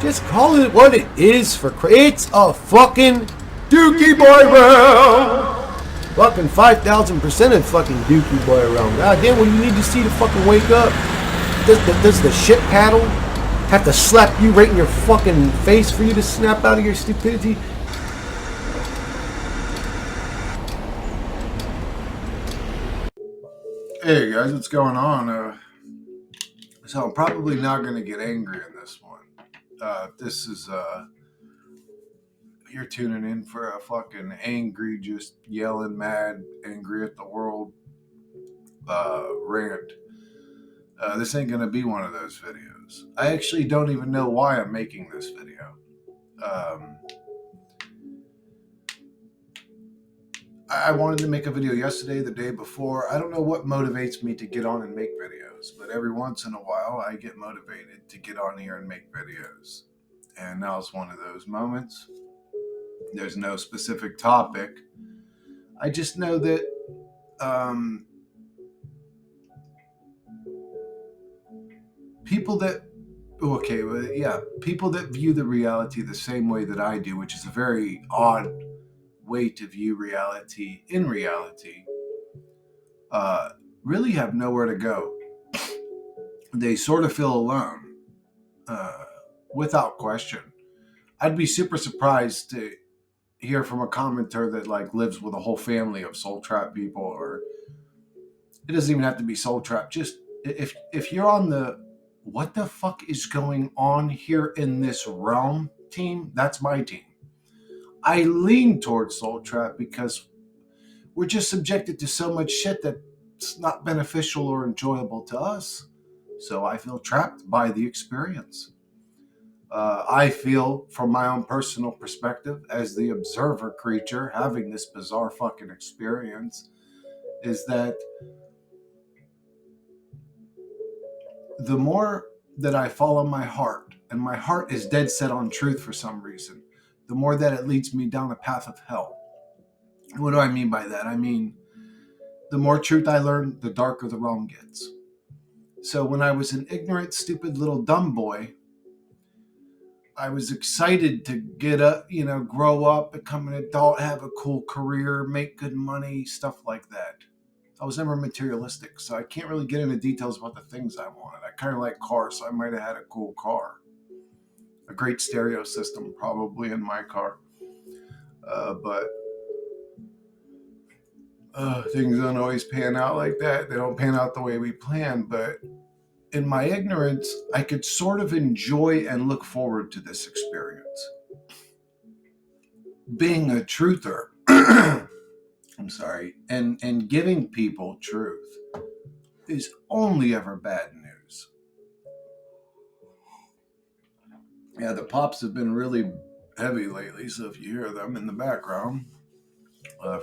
Just call it what it is it's a fucking Dookie Boy realm. Fucking 5,000% of fucking Dookie Boy realm. God damn, what do you need to see to fucking wake up? Does the shit paddle have to slap you right in your fucking face for you to snap out of your stupidity? Hey guys, what's going on? So I'm probably not going to get angry in this one. This is you're tuning in for a fucking angry, just yelling, mad, angry at the world rant. This ain't going to be one of those videos. I actually don't even know why I'm making this video. I wanted to make a video yesterday, the day before. I don't know what motivates me to get on and make videos, but every once in a while I get motivated to get on here and make videos. And now it's one of those moments. There's no specific topic. I just know that people that people that view the reality the same way that I do, which is a very odd way to view reality in reality, really have nowhere to go. They sort of feel alone, without question. I'd be super surprised to hear from a commenter that like lives with a whole family of soul trap people, or it doesn't even have to be soul trap. Just if you're on the what the fuck is going on here in this realm team, that's my team. I lean towards soul trap because we're just subjected to so much shit that's not beneficial or enjoyable to us. So I feel trapped by the experience. I feel, from my own personal perspective, as the observer creature having this bizarre fucking experience, is that the more that I follow my heart, and my heart is dead set on truth for some reason, the more that it leads me down a path of hell. What do I mean by that? I mean, the more truth I learn, the darker the realm gets. So when I was an ignorant, stupid little dumb boy, I was excited to get up, grow up, become an adult, have a cool career, make good money, stuff like that. I was never materialistic, so I can't really get into details about the things I wanted. I kind of like cars, so I might have had a cool car. A great stereo system, probably, in my car. But things don't always pan out like that. They don't pan out the way we plan, but in my ignorance, I could sort of enjoy and look forward to this experience. Being a truther, I'm sorry, and giving people truth is only ever bad news. Yeah, the pops have been really heavy lately, so if you hear them in the background,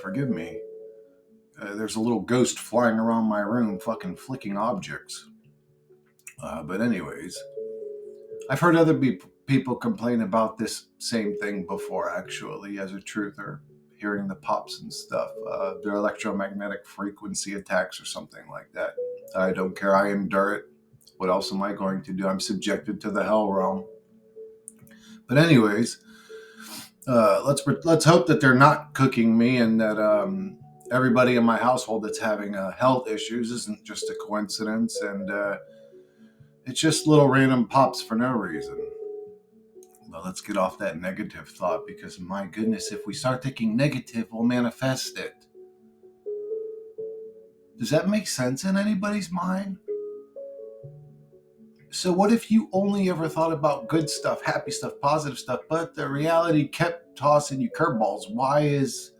forgive me. There's a little ghost flying around my room, fucking flicking objects. But anyways, I've heard other people complain about this same thing before, actually, as a truther, hearing the pops and stuff. Their electromagnetic frequency attacks or something like that. I don't care. I endure it. What else am I going to do? I'm subjected to the hell realm. But anyways, let's hope that they're not cooking me, and that everybody in my household that's having health issues isn't just a coincidence, and it's just little random pops for no reason. Well, let's get off that negative thought, because my goodness, if we start thinking negative, we'll manifest it. Does that make sense in anybody's mind? So what if you only ever thought about good stuff, happy stuff, positive stuff, but the reality kept tossing you curveballs? Why is...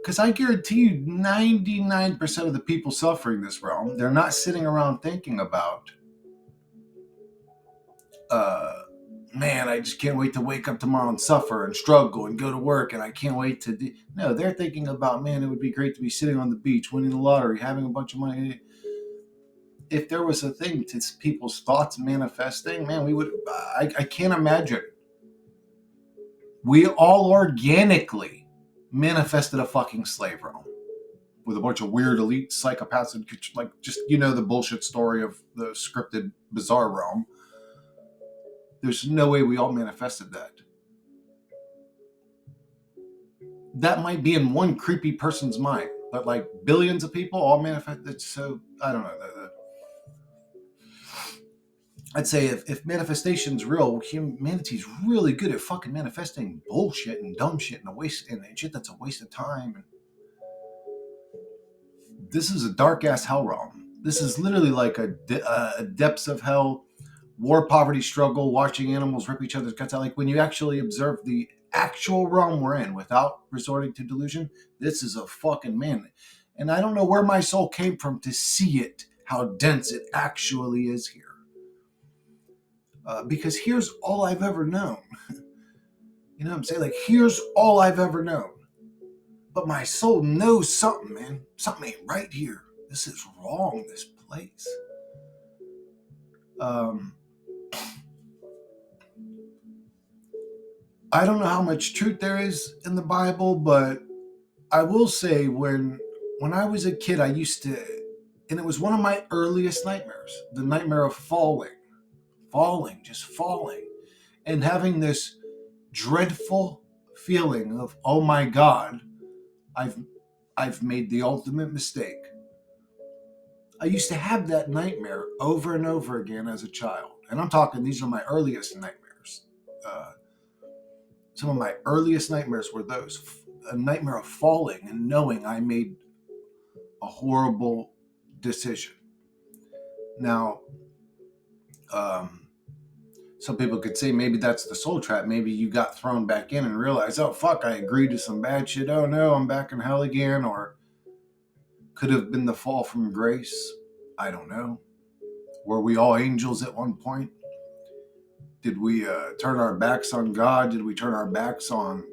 Because I guarantee you 99% of the people suffering this realm, they're not sitting around thinking about, man, I just can't wait to wake up tomorrow and suffer and struggle and go to work, and I can't wait to do... No, they're thinking about, man, it would be great to be sitting on the beach, winning the lottery, having a bunch of money. If there was a thing to people's thoughts manifesting, man, we would... I can't imagine. We all organically manifested a fucking slave realm with a bunch of weird elite psychopaths, like, just, the bullshit story of the scripted bizarre realm. There's no way we all manifested that. That might be in one creepy person's mind, but like billions of people all manifested. So I don't know. I'd say if manifestation's real, humanity's really good at fucking manifesting bullshit and dumb shit and shit that's a waste of time. And this is a dark ass hell realm. This is literally like a depths of hell, war, poverty, struggle, watching animals rip each other's guts out. Like when you actually observe the actual realm we're in without resorting to delusion, this is a fucking man. And I don't know where my soul came from to see it, how dense it actually is here. Because here's all I've ever known. You know what I'm saying? Like, here's all I've ever known. But my soul knows something, man. Something ain't right here. This is wrong, this place. I don't know how much truth there is in the Bible, but I will say when I was a kid, I used to, and it was one of my earliest nightmares, the nightmare of falling, just falling, and having this dreadful feeling of, oh my God, I've made the ultimate mistake. I used to have that nightmare over and over again as a child. And I'm talking, these are my earliest nightmares. Some of my earliest nightmares were those. A nightmare of falling and knowing I made a horrible decision. Now, some people could say maybe that's the soul trap. Maybe you got thrown back in and realized, oh, fuck, I agreed to some bad shit. Oh, no, I'm back in hell again. Or could have been the fall from grace. I don't know. Were we all angels at one point? Did we turn our backs on God? Did we turn our backs on...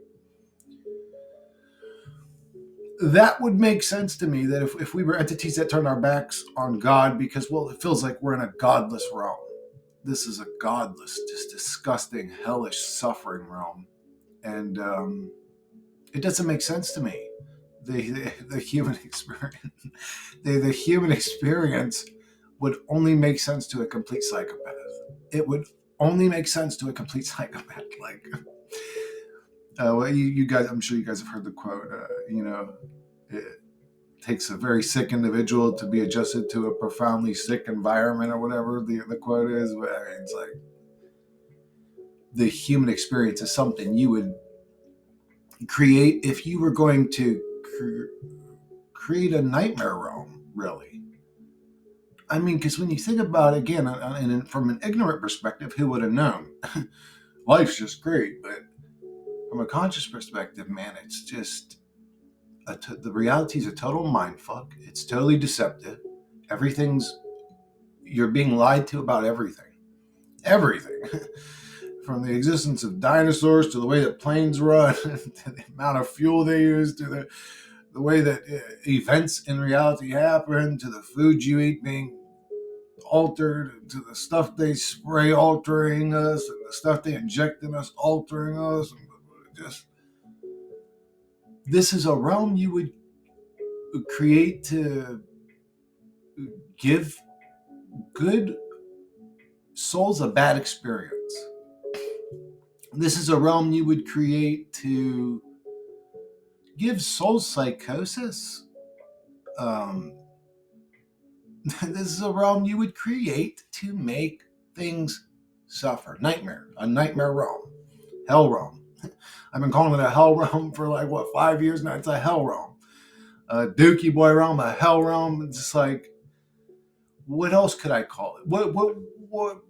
That would make sense to me, that if we were entities that turned our backs on God because, well, it feels like we're in a godless realm. This is a godless, just disgusting, hellish, suffering realm. And it doesn't make sense to me. The human experience, the human experience would only make sense to a complete psychopath. It would only make sense to a complete psychopath. Like, well, you guys, I'm sure you guys have heard the quote. It takes a very sick individual to be adjusted to a profoundly sick environment, or whatever the quote is. But I mean, it's like the human experience is something you would create if you were going to create a nightmare realm, really. I mean, because when you think about it, again, and from an ignorant perspective, who would have known? Life's just great, but from a conscious perspective, man, it's just the reality is a total mindfuck. It's totally deceptive. You're being lied to about everything. From the existence of dinosaurs to the way that planes run, to the amount of fuel they use, to the way that events in reality happen, to the food you eat being altered, to the stuff they spray altering us, and the stuff they inject in us altering us. And just, this is a realm you would create to give good souls a bad experience. This is a realm you would create to give souls psychosis. This is a realm you would create to make things suffer. A nightmare realm, hell realm. I've been calling it a hell realm for 5 years now. It's a hell realm, a Dookie Boy realm, a hell realm. It's just like, what else could I call it? What?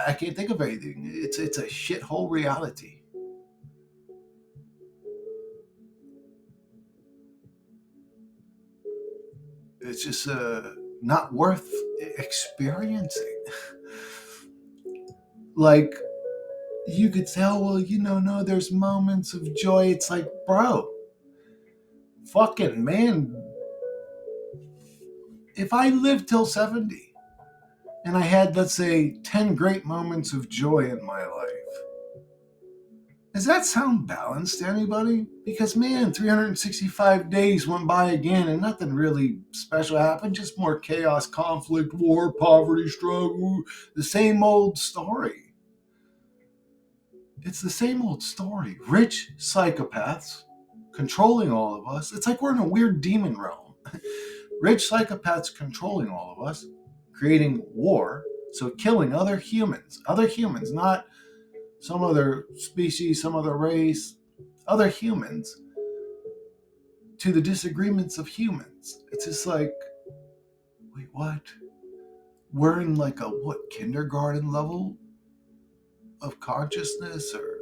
I can't think of anything. It's a shithole reality. It's just not worth experiencing. Like, you could say, oh, well, no, there's moments of joy. It's like, bro, fucking man, if I lived till 70 and I had, let's say, 10 great moments of joy in my life, Does that sound balanced to anybody? Because, man, 365 days went by again and nothing really special happened. Just more chaos, conflict, war, poverty, struggle. The same old story. It's the same old story. Rich psychopaths controlling all of us. It's like we're in a weird demon realm. Rich psychopaths controlling all of us, creating war, so killing other humans, not some other species, some other race, other humans, to the disagreements of humans. It's just like, wait, what? We're in like a kindergarten level of consciousness, or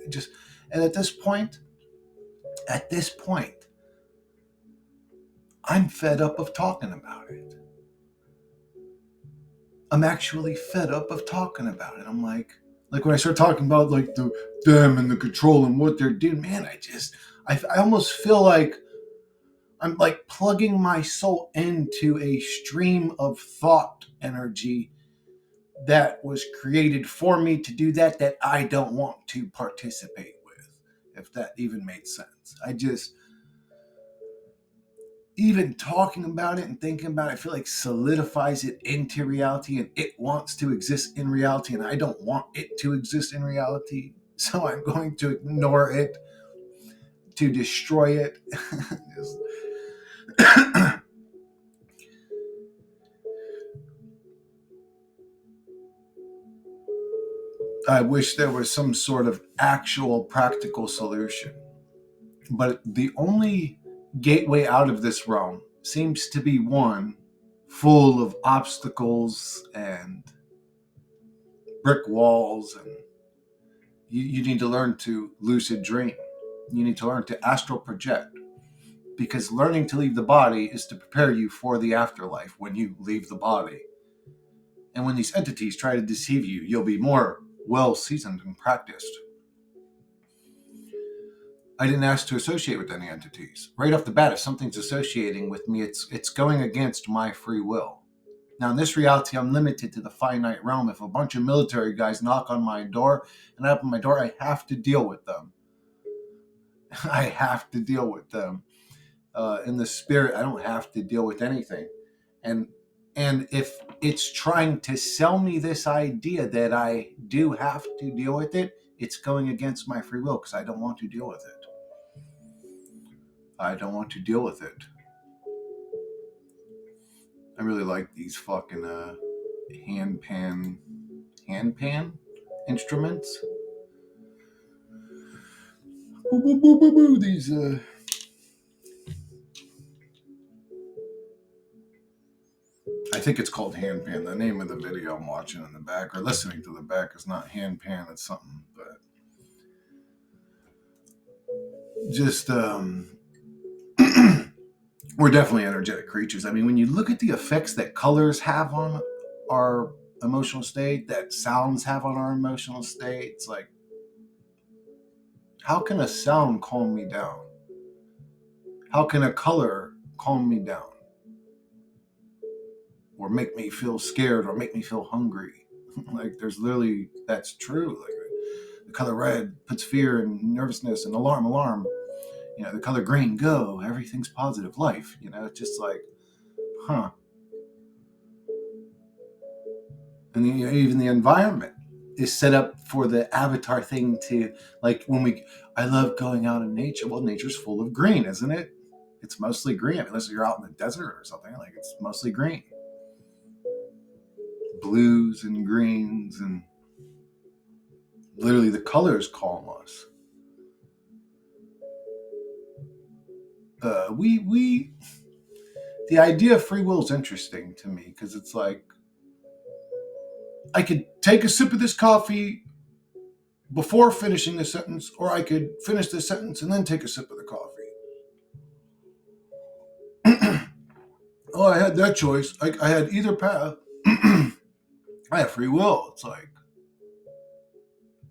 just, and at this point, I'm fed up of talking about it. I'm actually fed up of talking about it. I'm like when I start talking about like them and the control and what they're doing, man, I almost feel like I'm like plugging my soul into a stream of thought energy that was created for me to do that I don't want to participate with, if that even made sense. Even talking about it and thinking about it, I feel like solidifies it into reality, and it wants to exist in reality, and I don't want it to exist in reality. So I'm going to ignore it, to destroy it. I wish there was some sort of actual practical solution. But the only gateway out of this realm seems to be one full of obstacles and brick walls, and you need to learn to lucid dream. You need to learn to astral project, because learning to leave the body is to prepare you for the afterlife when you leave the body. And when these entities try to deceive you, you'll be more well seasoned and practiced. I didn't ask to associate with any entities. Right off the bat, if something's associating with me, it's going against my free will. Now, in this reality, I'm limited to the finite realm. If a bunch of military guys knock on my door and I open my door, I have to deal with them. I have to deal with them. In the spirit, I don't have to deal with anything. And if it's trying to sell me this idea that I do have to deal with it, it's going against my free will, because I don't want to deal with it. I don't want to deal with it. I really like these fucking handpan instruments. These I think it's called handpan. The name of the video I'm watching in the back, or listening to the back, is not handpan. It's something, but just we're definitely energetic creatures. I mean, when you look at the effects that colors have on our emotional state, that sounds have on our emotional state, it's like, how can a sound calm me down? How can a color calm me down? Or make me feel scared, or make me feel hungry? Like, there's literally, that's true. Like, the color red puts fear and nervousness and alarm. You know, the color green, go, everything's positive, life. You know, it's just like, huh. And even the environment is set up for the avatar thing to, like, I love going out in nature. Well, nature's full of green, isn't it? It's mostly green. I mean, unless you're out in the desert or something, like, it's mostly green. Blues and greens, and literally the colors calm us. The idea of free will is interesting to me, because it's like, I could take a sip of this coffee before finishing the sentence, or I could finish the sentence and then take a sip of the coffee. Oh, I had that choice. I had either path. I have free will. It's like,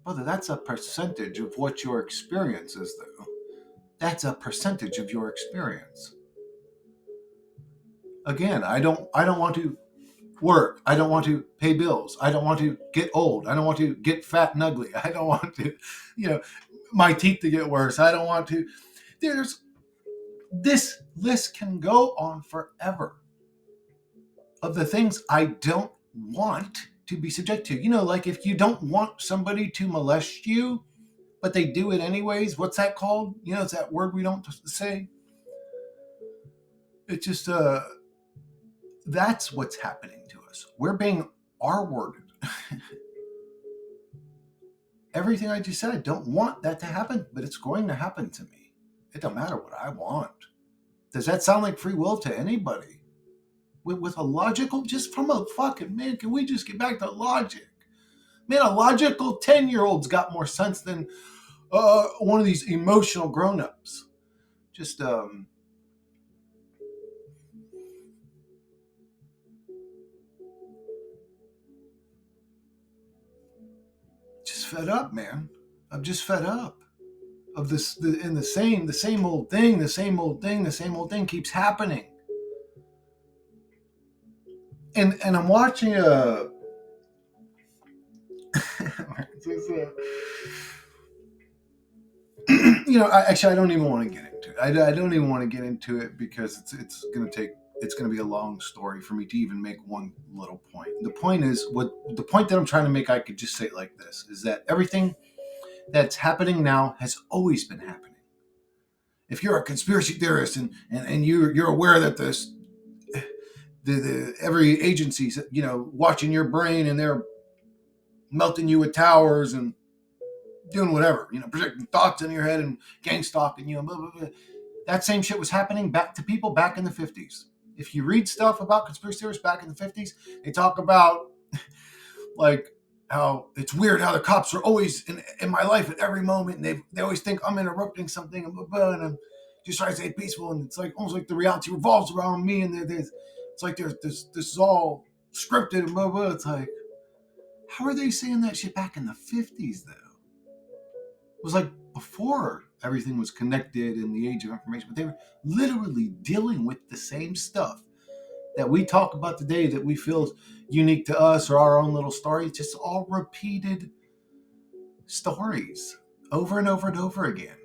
brother, that's a percentage of what your experience is, though. That's a percentage of your experience. Again, I don't want to work. I don't want to pay bills. I don't want to get old. I don't want to get fat and ugly. I don't want to, my teeth to get worse. I don't want to. This list can go on forever of the things I don't want to be subject to. Like if you don't want somebody to molest you, but they do it anyways, what's that called? It's that word we don't say. It's just, that's what's happening to us. We're being R-worded. Everything I just said, I don't want that to happen, but it's going to happen to me. It don't matter what I want. Does that sound like free will to anybody? With a logical, just from a fucking, man, can we just get back to logic? Man, a logical 10-year-old's got more sense than one of these emotional grown-ups. Just fed up, man. I'm just fed up of this, and the same old thing, the same old thing keeps happening. And I'm watching a I don't even want to get into it. I don't even want to get into it because it's going to be a long story for me to even make one little point. The point that I'm trying to make, I could just say it like this, is that everything that's happening now has always been happening. If you're a conspiracy theorist and you're aware that every agency's watching your brain and they're melting you with towers and doing whatever, projecting thoughts in your head and gang stalking you and blah, blah, blah. That same shit was happening back to people back in the 50s. If you read stuff about conspiracy theorists back in the 50s, they talk about like how it's weird how the cops are always in my life at every moment, and they always think I'm interrupting something and I'm just trying to stay peaceful, and it's like almost like the reality revolves around me, and it's like there's this is all scripted and blah blah. It's like, how are they saying that shit back in the 50s though? It was like before everything was connected in the age of information, but they were literally dealing with the same stuff that we talk about today that we feel unique to us or our own little story. It's just all repeated stories over and over and over again.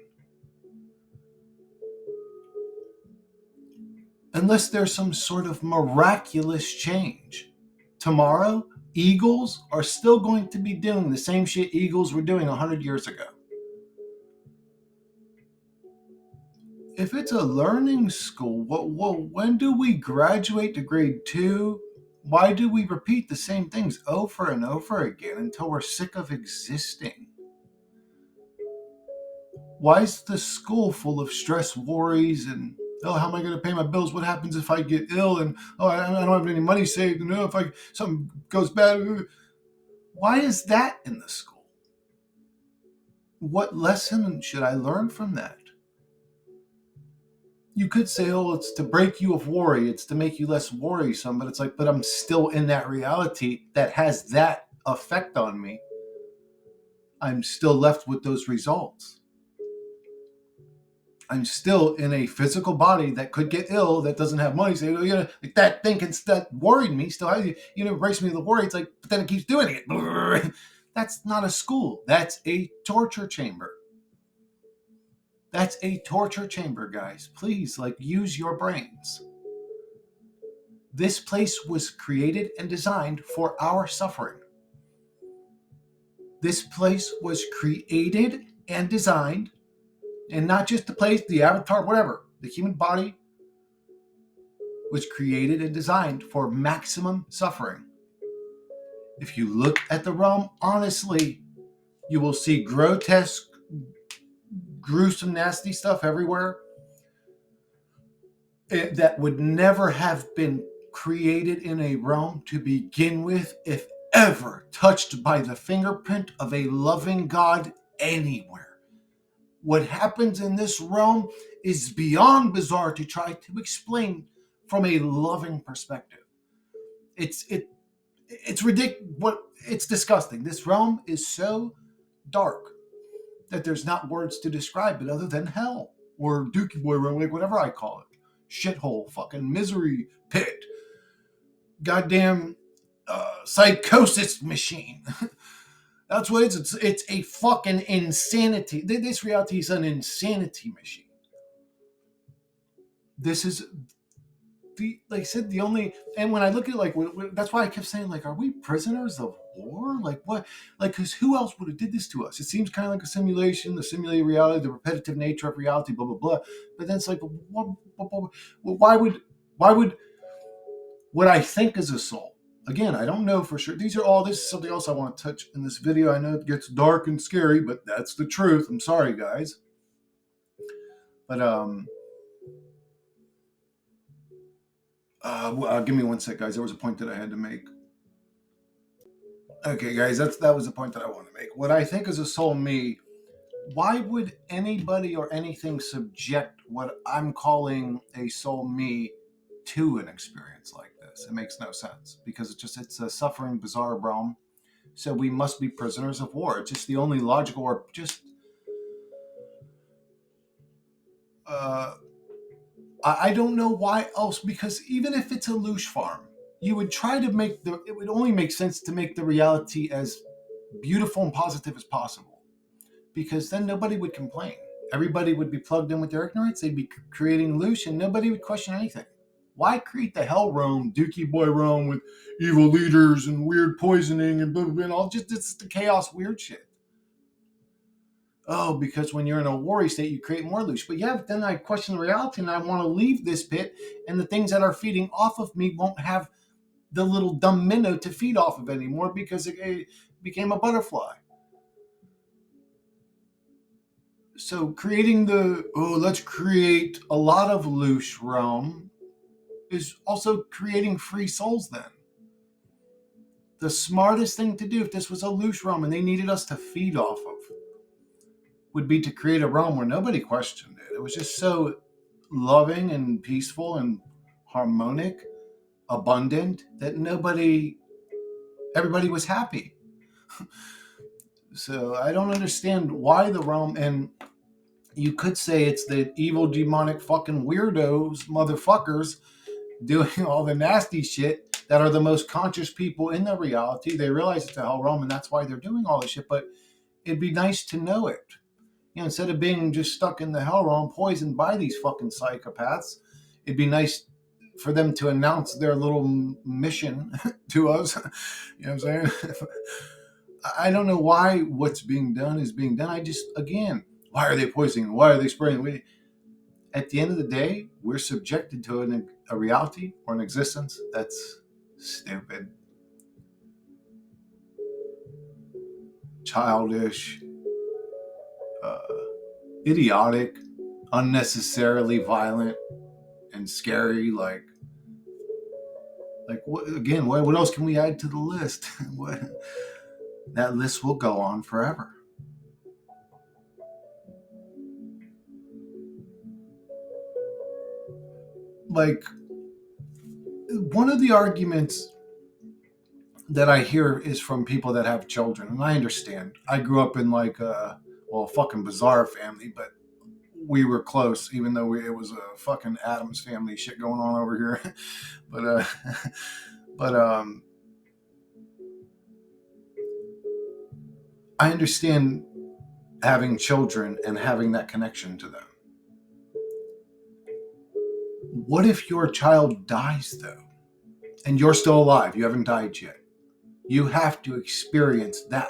Unless there's some sort of miraculous change. Tomorrow, eagles are still going to be doing the same shit eagles were doing 100 years ago. If it's a learning school, when do we graduate to grade 2? Why do we repeat the same things over and over again until we're sick of existing? Why is the school full of stress, worries, and how am I going to pay my bills? What happens if I get ill? And I don't have any money saved. And if something goes bad, why is that in the school? What lesson should I learn from that? You could say, it's to break you of worry. It's to make you less worrisome. But it's like, but I'm still in that reality that has that effect on me. I'm still left with those results. I'm still in a physical body that could get ill, that doesn't have money. So, like that thing that worried me still has, embrace me with the worry. It's like, but then it keeps doing it. That's not a school. That's a torture chamber. That's a torture chamber, guys. Please, use your brains. This place was created and designed for our suffering. This place was created and designed, and not just the place, the avatar, whatever. The human body was created and designed for maximum suffering. If you look at the realm honestly, you will see grotesque, gruesome, nasty stuff everywhere that would never have been created in a realm to begin with, if ever touched by the fingerprint of a loving God anywhere. What happens in this realm is beyond bizarre to try to explain from a loving perspective. It's ridiculous. It's disgusting. This realm is so dark that there's not words to describe it other than hell or Dookie Boy realm, whatever I call it. Shithole, fucking misery pit, goddamn psychosis machine. That's what it's a fucking insanity. This reality is an insanity machine. This is like I said, the only, and when I look at it, like, that's why I kept saying, like, are we prisoners of war? Like, what? Like, because who else would have did this to us? It seems kind of like a simulation, the simulated reality, the repetitive nature of reality, blah blah blah. But then it's like, why would what I think is a soul? Again, I don't know for sure. This is something else I want to touch in this video. I know it gets dark and scary, but that's the truth. I'm sorry, guys. But give me one sec, guys. There was a point that I had to make. Okay, guys, that was the point that I want to make. What I think is a soul me. Why would anybody or anything subject what I'm calling a soul me to an experience like this? It makes no sense because it's a suffering, bizarre realm. So we must be prisoners of war. It's just the only logical, or just uh, I don't know why else. Because even if it's a loosh farm, you would try to make it would only make sense to make the reality as beautiful and positive as possible, because then nobody would complain. Everybody would be plugged in with their ignorance. They'd be creating loosh, and nobody would question anything. Why create the hell realm, Dookie Boy realm, with evil leaders and weird poisoning and blah, blah, blah, and all? Just it's the chaos, weird shit. Oh, because when you're in a worry state, you create more loosh. But yeah, then I question the reality, and I want to leave this pit, and the things that are feeding off of me won't have the little dumb minnow to feed off of anymore, because it became a butterfly. So creating let's create a lot of loosh realm is also creating free souls. Then the smartest thing to do, if this was a loosh realm and they needed us to feed off of, would be to create a realm where nobody questioned it. It was just so loving and peaceful and harmonic, abundant, that everybody was happy. So I don't understand why the realm, and you could say it's the evil, demonic, fucking weirdos, motherfuckers, doing all the nasty shit, that are the most conscious people in the reality. They realize it's a hell realm, and that's why they're doing all this shit. But it'd be nice to know it. Instead of being just stuck in the hell realm, poisoned by these fucking psychopaths, it'd be nice for them to announce their little mission to us. You know what I'm saying? I don't know why what's being done is being done. Again, why are they poisoning? Why are they spraying? At the end of the day, we're subjected to a reality or an existence that's stupid, childish, uh, idiotic, unnecessarily violent, and scary. What, again? What else can we add to the list? That list will go on forever. Like, one of the arguments that I hear is from people that have children, and I understand. I grew up in a fucking bizarre family, but we were close, even though it was a fucking Adams family shit going on over here. but but I understand having children and having that connection to them. What if your child dies, though, and you're still alive? You haven't died yet. You have to experience that.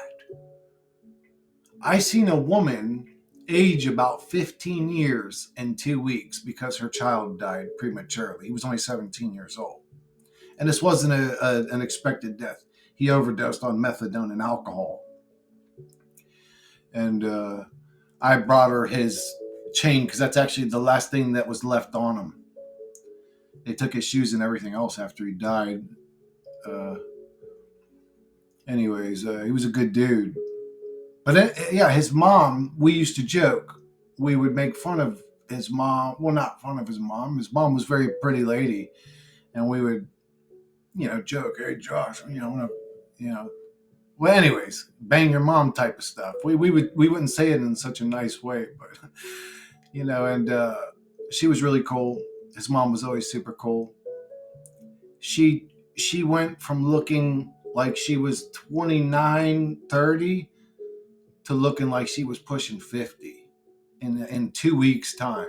I seen a woman age about 15 years and 2 weeks because her child died prematurely. He was only 17 years old. And this wasn't an expected death. He overdosed on methadone and alcohol. And I brought her his chain, because that's actually the last thing that was left on him. They took his shoes and everything else after he died. He was a good dude. But his mom, we used to joke. We would make fun of his mom. Well, not fun of his mom. His mom was a very pretty lady. And we would, joke, hey, Josh, well, anyways, bang your mom type of stuff. We wouldn't say it in such a nice way, but, and she was really cool. His mom was always super cool. She went from looking like she was 29, 30 to looking like she was pushing 50 in 2 weeks' time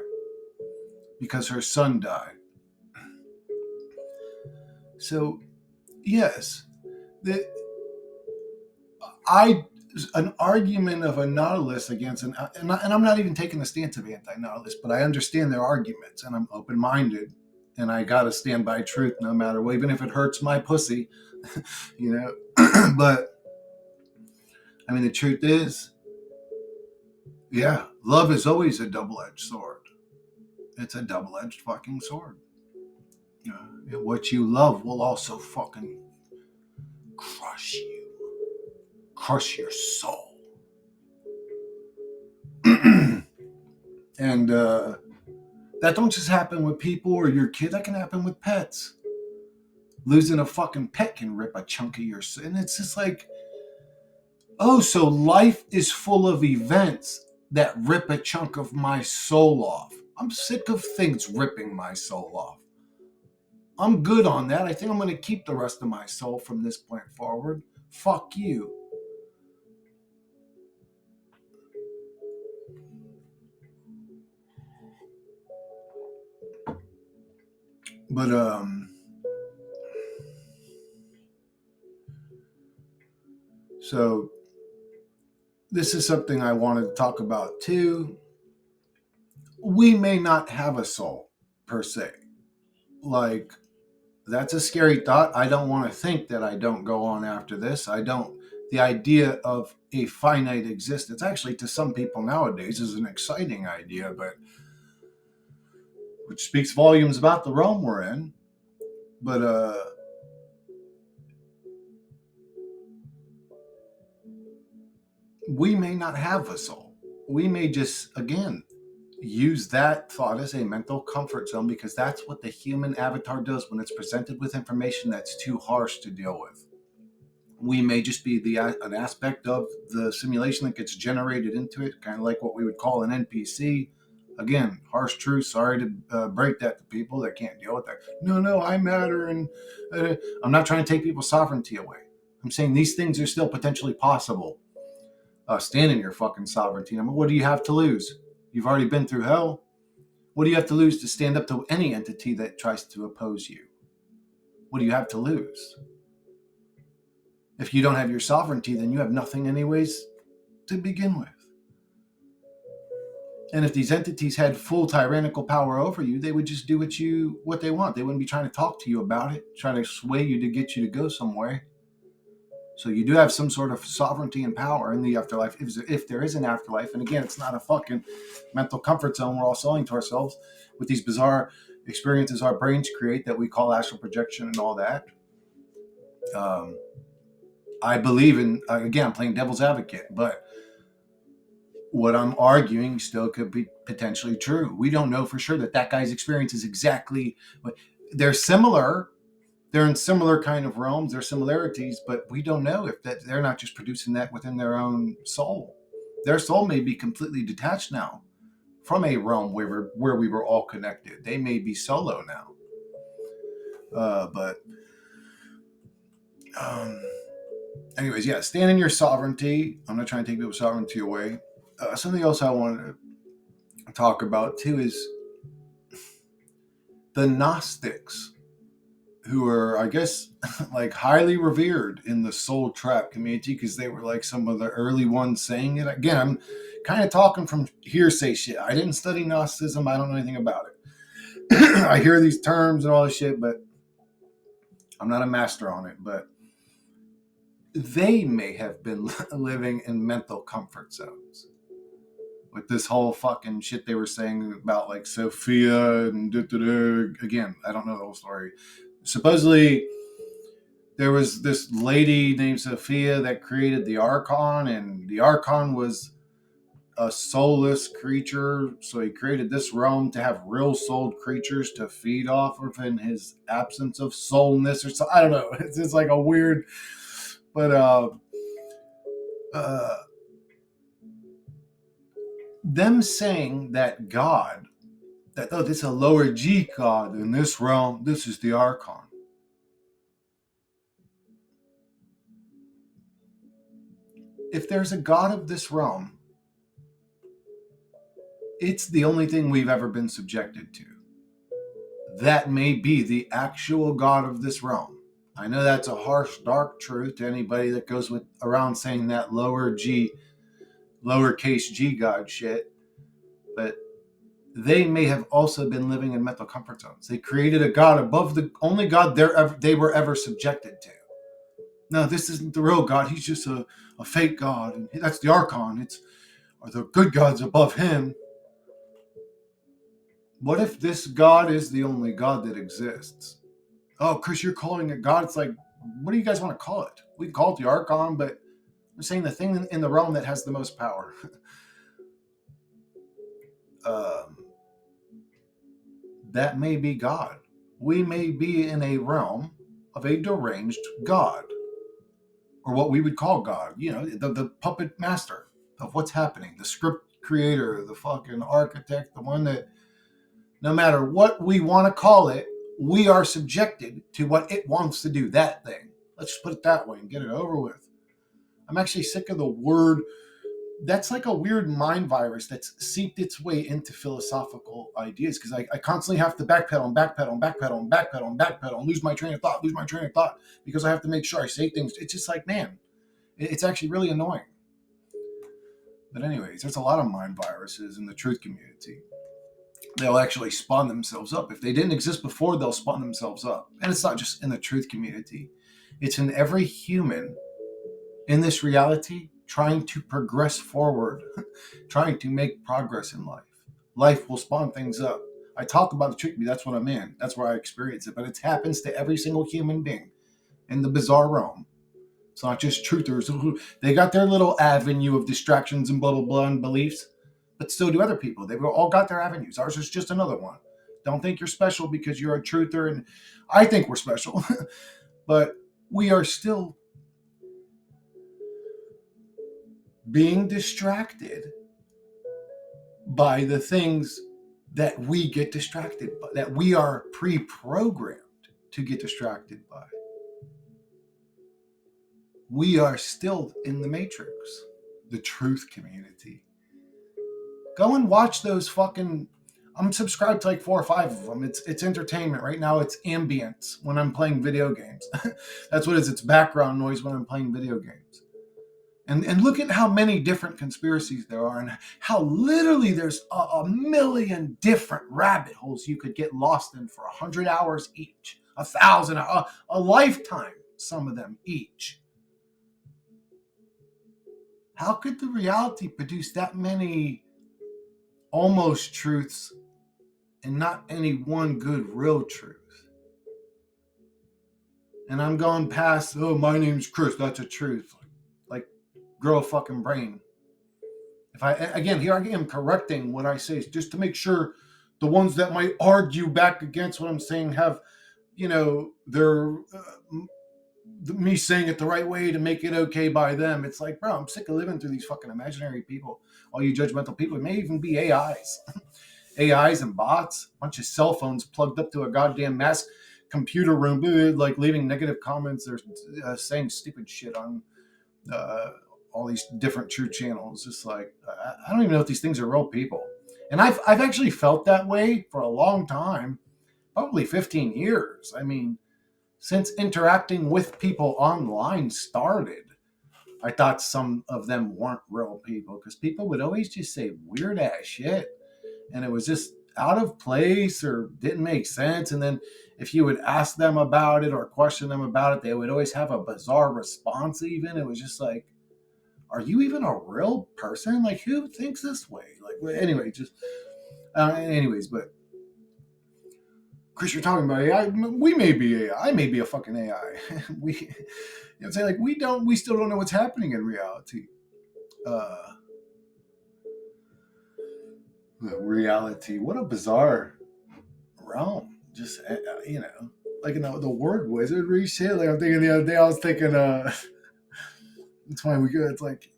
because her son died. So, yes, the, an argument of a nihilist against and I'm not even taking the stance of anti-nihilist, but I understand their arguments and I'm open-minded and I got to stand by truth no matter what, even if it hurts my pussy, you know. But I mean, the truth is, yeah, love is always a double-edged sword. It's a double-edged fucking sword. What you love will also fucking crush you, crush your soul. And that don't just happen with people or your kid. That can happen with pets. Losing a fucking pet can rip a chunk of your soul. And it's just like, oh, so life is full of events that rip a chunk of my soul off. I'm sick of things ripping my soul off. I'm good on that. I think I'm going to keep the rest of my soul from this point forward. Fuck you. But so this is something I wanted to talk about too. We may not have a soul per se. Like, that's a scary thought. I don't want to think that I don't go on after this. I don't. The idea of a finite existence, actually, to some people nowadays, is an exciting idea, but which speaks volumes about the realm we're in. But we may not have a soul. We may just, again, use that thought as a mental comfort zone because that's what the human avatar does when it's presented with information that's too harsh to deal with. We may just be an aspect of the simulation that gets generated into it, kind of like what we would call an NPC. Again, harsh truth. Sorry to break that to people that can't deal with that. No, I matter, and I'm not trying to take people's sovereignty away. I'm saying these things are still potentially possible. Stand in your fucking sovereignty. I mean, what do you have to lose? You've already been through hell. What do you have to lose to stand up to any entity that tries to oppose you? What do you have to lose? If you don't have your sovereignty, then you have nothing anyways to begin with. And if these entities had full tyrannical power over you, they would just do what they want. They wouldn't be trying to talk to you about it, trying to sway you to get you to go somewhere. So you do have some sort of sovereignty and power in the afterlife, if there is an afterlife. And again, it's not a fucking mental comfort zone we're all selling to ourselves with these bizarre experiences our brains create that we call astral projection and all that. I believe in, again, I'm playing devil's advocate, but what I'm arguing still could be potentially true. We don't know for sure that guy's experience is exactly, they're similar. They're in similar kind of realms. There's similarities, but we don't know if that they're not just producing that within their own soul. Their soul may be completely detached now from a realm where we were all connected. They may be solo now. But anyways, yeah, stand in your sovereignty. I'm not trying to take people's sovereignty away. Something else I wanted to talk about too is the Gnostics, who are, I guess, like highly revered in the soul trap community because they were like some of the early ones saying it. Again, I'm kind of talking from hearsay shit. I didn't study Gnosticism. I don't know anything about it. I hear these terms and all this shit, but I'm not a master on it. But they may have been living in mental comfort zones with this whole fucking shit they were saying about like Sophia and again, I don't know the whole story. Supposedly there was this lady named Sophia that created the Archon, and the Archon was a soulless creature, so he created this realm to have real souled creatures to feed off of in his absence of soulness or so. I don't know. It's just like a weird, but them saying that God, that oh, this is a lower G God in this realm, this is the Archon. if there's a God of this realm, it's the only thing we've ever been subjected to. That may be the actual God of this realm. I know that's a harsh, dark truth to anybody that goes around saying that lowercase g God shit, but they may have also been living in mental comfort zones. They created a God above the only God they were ever subjected to. No, this isn't the real God. He's just a fake God. And that's the Archon. Or the good gods above him. What if this God is the only God that exists? Oh, Chris, you're calling it God. It's like, what do you guys want to call it? We can call it the Archon, but I'm saying the thing in the realm that has the most power. That may be God. We may be in a realm of a deranged God, or what we would call God. You know, the puppet master of what's happening, the script creator, the fucking architect, the one that no matter what we want to call it, we are subjected to what it wants to do, that thing. Let's just put it that way and get it over with. I'm actually sick of the word. That's like a weird mind virus that's seeped its way into philosophical ideas because I constantly have to backpedal and lose my train of thought because I have to make sure I say things. It's just like, man, it's actually really annoying. But anyways, there's a lot of mind viruses in the truth community. They'll actually spawn themselves up. If they didn't exist before, they'll spawn themselves up. And it's not just in the truth community. It's in every human in this reality trying to progress forward, trying to make progress in life. Life will spawn things up. I talk about the truth community. That's what I'm in. That's where I experience it. But it happens to every single human being in the bizarre realm. It's not just truthers. They got their little avenue of distractions and blah, blah, blah, and beliefs. But so do other people. They've all got their avenues. Ours is just another one. Don't think you're special because you're a truther. And I think we're special. But we are still being distracted by the things that we get distracted by, that we are pre-programmed to get distracted by. We are still in the matrix, the truth community. Go and watch those fucking. I'm subscribed to like 4 or 5 of them. It's entertainment. Right now it's ambience when I'm playing video games. That's what it is. It's background noise when I'm playing video games. And look at how many different conspiracies there are and how literally there's a million different rabbit holes you could get lost in for 100 hours each, 1,000, a lifetime, some of them each. How could the reality produce that many almost truths and not any one good real truth? And I'm going past, oh, my name's Chris, that's a truth. Like, grow a fucking brain. If here I am correcting what I say just to make sure the ones that might argue back against what I'm saying have, their me saying it the right way to make it okay by them. It's like, bro, I'm sick of living through these fucking imaginary people. All you judgmental people. It may even be AIs. AIs and bots. A bunch of cell phones plugged up to a goddamn mass computer room, like leaving negative comments or saying stupid shit on all these different true channels. Just like, I don't even know if these things are real people. And I've actually felt that way for a long time, probably 15 years. I mean, since interacting with people online started, I thought some of them weren't real people because people would always just say weird ass shit. And it was just out of place or didn't make sense. And then if you would ask them about it or question them about it, they would always have a bizarre response even. It was just like, are you even a real person? Like, who thinks this way? Like, anyway, but Chris, you're talking about AI. We may be AI. I may be a fucking AI. We still don't know what's happening in reality. Reality. What a bizarre realm. Just, like in the word wizardry shit. Like I'm thinking the other day, I was thinking, it's funny. It's like,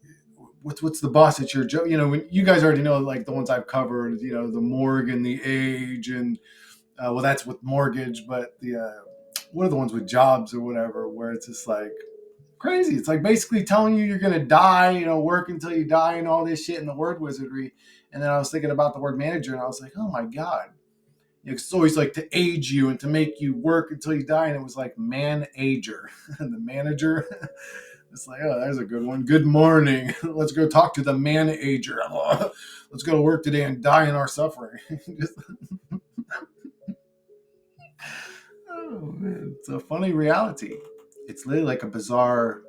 what's the boss at your job? When you guys already know, like the ones I've covered, the morgue and the age and, well, that's with mortgage, but the, what are the ones with jobs or whatever, where it's just like, crazy. It's like basically telling you you're going to die, work until you die and all this shit in the word wizardry. And then I was thinking about the word manager and I was like, oh my God. It's always like to age you and to make you work until you die. And it was like man-ager, the manager. It's like, oh, there's a good one. Good morning. Let's go talk to the man-ager. Let's go to work today and die in our suffering. Oh, man. It's a funny reality. It's literally like a bizarre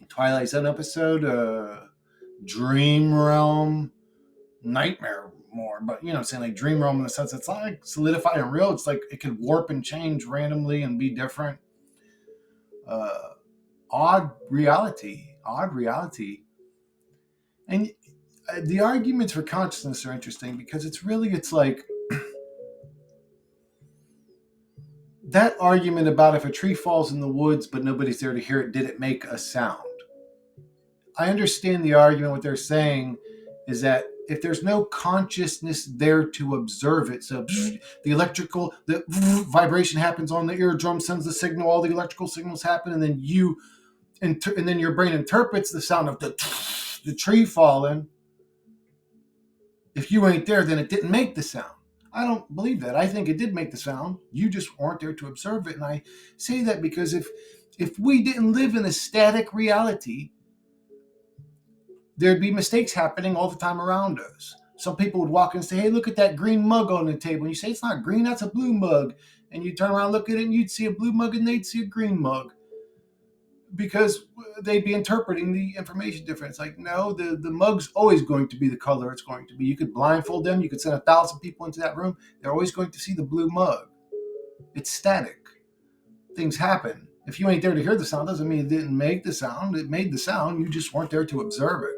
Twilight Zone episode, dream realm, nightmare more. But I'm saying like dream realm in the sense it's not like solidified and real. It's like it could warp and change randomly and be different. Odd reality. And the arguments for consciousness are interesting because it's like that argument about if a tree falls in the woods but nobody's there to hear it, did it make a sound? I understand the argument. What they're saying is that if there's no consciousness there to observe it, so the vibration happens on the eardrum, sends the signal, all the electrical signals happen, and then and then your brain interprets the sound of the tree falling. If you ain't there, then it didn't make the sound. I don't believe that. I think it did make the sound. You just weren't there to observe it. And I say that because if we didn't live in a static reality, there'd be mistakes happening all the time around us. Some people would walk in and say, hey, look at that green mug on the table. And you say, it's not green, that's a blue mug. And you turn around, look at it, and you'd see a blue mug and they'd see a green mug. Because they'd be interpreting the information different. It's like, no, the mug's always going to be the color it's going to be. You could blindfold them. You could send 1,000 people into that room. They're always going to see the blue mug. It's static. Things happen. If you ain't there to hear the sound, doesn't mean it didn't make the sound. It made the sound. You just weren't there to observe it.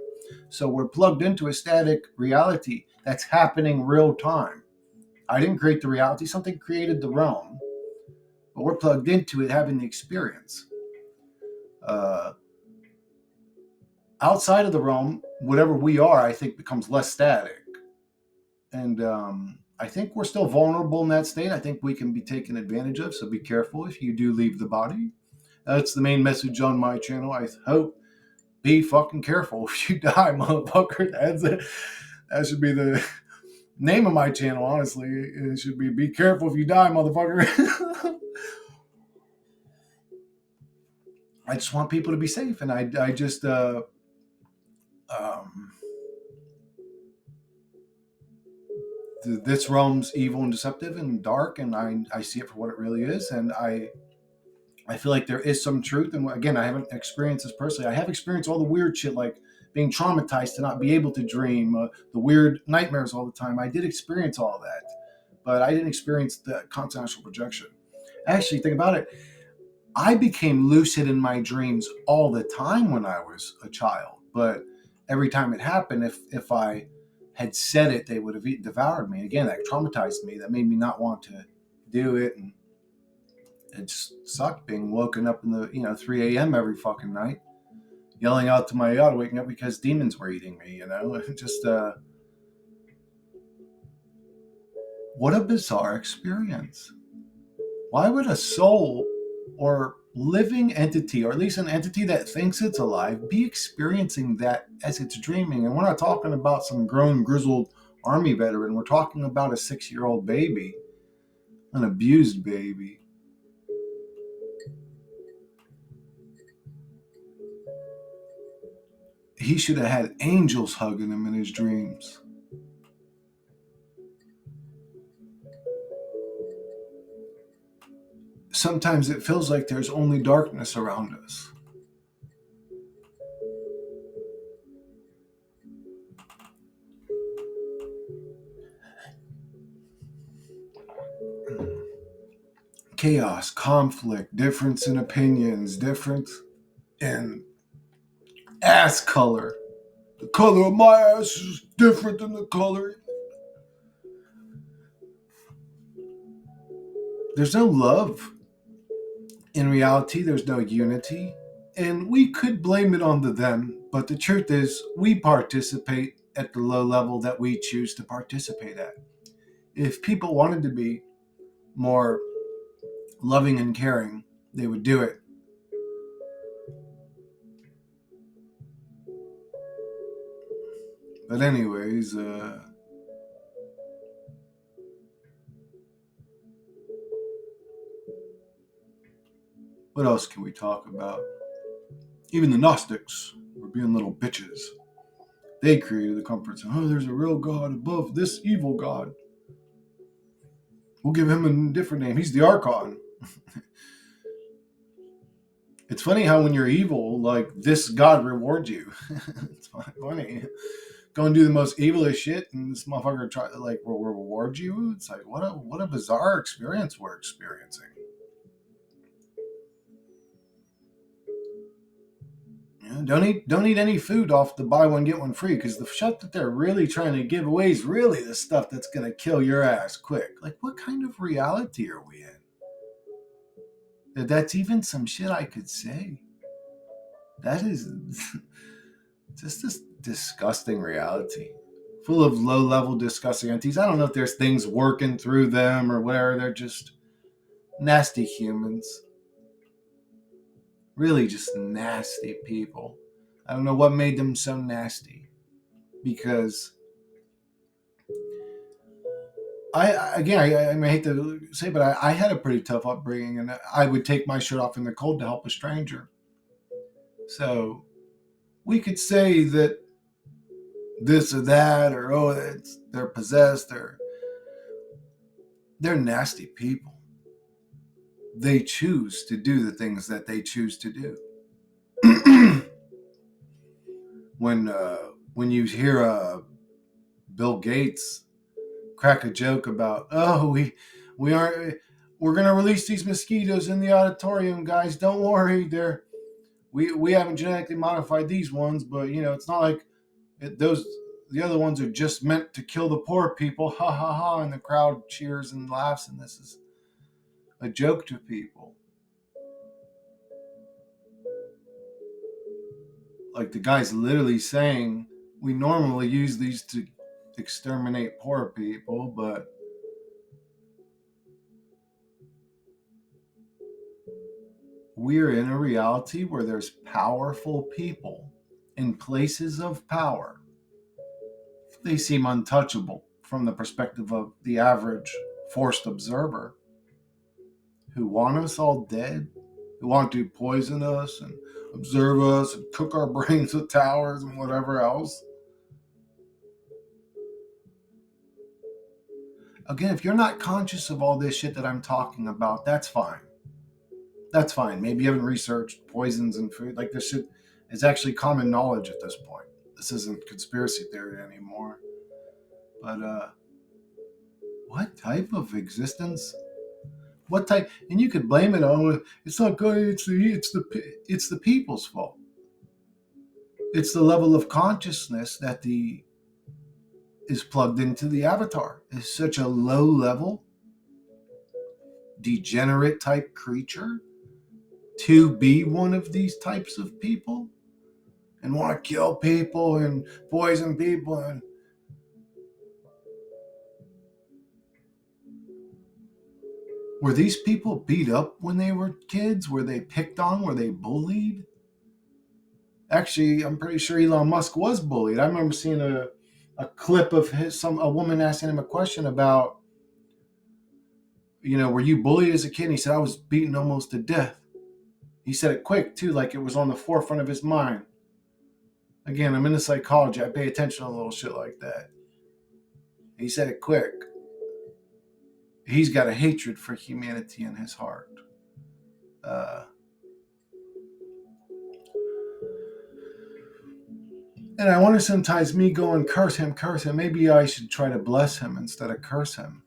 So we're plugged into a static reality that's happening real time. I didn't create the reality. Something created the realm. But we're plugged into it having the experience. Outside of the realm, whatever we are, I think becomes less static. And I think we're still vulnerable in that state. I think we can be taken advantage of. So be careful if you do leave the body. That's the main message on my channel. I hope. Be fucking careful if you die, motherfucker. That should be the name of my channel, honestly. It should be careful if you die, motherfucker. I just want people to be safe. And I just... this realm's evil and deceptive and dark, and I see it for what it really is, and I feel like there is some truth. And again, I haven't experienced this personally. I have experienced all the weird shit, like being traumatized to not be able to dream, the weird nightmares all the time. I did experience all that, but I didn't experience the constant astral projection. Actually, think about it. I became lucid in my dreams all the time when I was a child, but every time it happened, if I had said it, they would have devoured me. Again, that traumatized me. That made me not want to do it, and it just sucked being woken up in the 3 a.m. every fucking night, yelling out to my yacht, waking up because demons were eating me. Just what a bizarre experience. Why would a soul or living entity, or at least an entity that thinks it's alive, be experiencing that as it's dreaming? And we're not talking about some grown, grizzled army veteran. We're talking about a 6-year-old baby, an abused baby. He should have had angels hugging him in his dreams. Sometimes it feels like there's only darkness around us. Chaos, conflict, difference in opinions, difference in ass color. The color of my ass is different than the color. There's no love. In reality, there's no unity. And we could blame it on the them, but the truth is, we participate at the low level that we choose to participate at. If people wanted to be more loving and caring, they would do it. But anyways, what else can we talk about? Even the Gnostics were being little bitches. They created the comfort zone. Oh, there's a real God above this evil God. We'll give him a different name. He's the Archon. It's funny how when you're evil, like this God rewards you. It's funny. Go and do the most evilest shit, and this motherfucker try to like will reward you. It's like what a bizarre experience we're experiencing. Yeah, don't eat any food off the buy one get one free, because the shit that they're really trying to give away is really the stuff that's gonna kill your ass quick. Like, what kind of reality are we in? That's even some shit I could say. That is just this disgusting reality, full of low level disgusting entities. I don't know if there's things working through them or whatever. They're just nasty humans. Really, just nasty people. I don't know what made them so nasty, because I hate to say, but I had a pretty tough upbringing, and I would take my shirt off in the cold to help a stranger. So we could say that this or that, or oh, they're possessed, or they're nasty people. They choose to do the things that they choose to do. When you hear Bill Gates crack a joke about, oh, we aren't we're gonna release these mosquitoes in the auditorium, guys. Don't worry, we haven't genetically modified these ones, but it's not like the other ones are just meant to kill the poor people. Ha ha ha! And the crowd cheers and laughs, and this is a joke to people. Like, the guy's literally saying, we normally use these to exterminate poor people, but we're in a reality where there's powerful people in places of power. They seem untouchable from the perspective of the average forced observer, who want us all dead, who want to poison us and observe us and cook our brains with towers and whatever else. Again, if you're not conscious of all this shit that I'm talking about, that's fine. That's fine. Maybe you haven't researched poisons in food. Like, this shit is actually common knowledge at this point. This isn't conspiracy theory anymore. But what type of existence? What type? And you could blame it on, it's not good. It's the people's fault. It's the level of consciousness that the is plugged into the avatar. It's such a low level, degenerate type creature to be one of these types of people and want to kill people and poison people. And were these people beat up when they were kids? Were they picked on? Were they bullied? Actually, I'm pretty sure Elon Musk was bullied. I remember seeing a clip of a woman asking him a question about, were you bullied as a kid? And he said, I was beaten almost to death. He said it quick too, like it was on the forefront of his mind. Again, I'm into psychology. I pay attention to little shit like that. He said it quick. He's got a hatred for humanity in his heart. And I wonder sometimes, me going, curse him. Maybe I should try to bless him instead of curse him.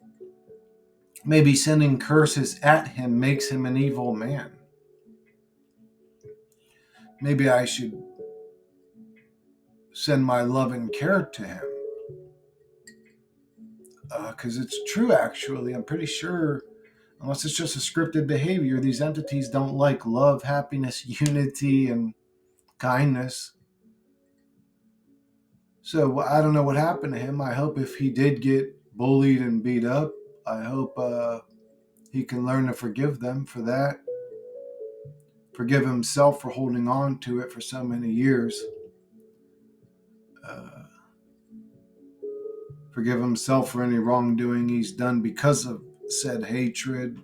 Maybe sending curses at him makes him an evil man. Maybe I should send my love and care to him. Because it's true, actually. I'm pretty sure, unless it's just a scripted behavior, these entities don't like love, happiness, unity, and kindness. So I don't know what happened to him. I hope if he did get bullied and beat up, I hope he can learn to forgive them for that. Forgive himself for holding on to it for so many years. forgive himself for any wrongdoing he's done because of said hatred.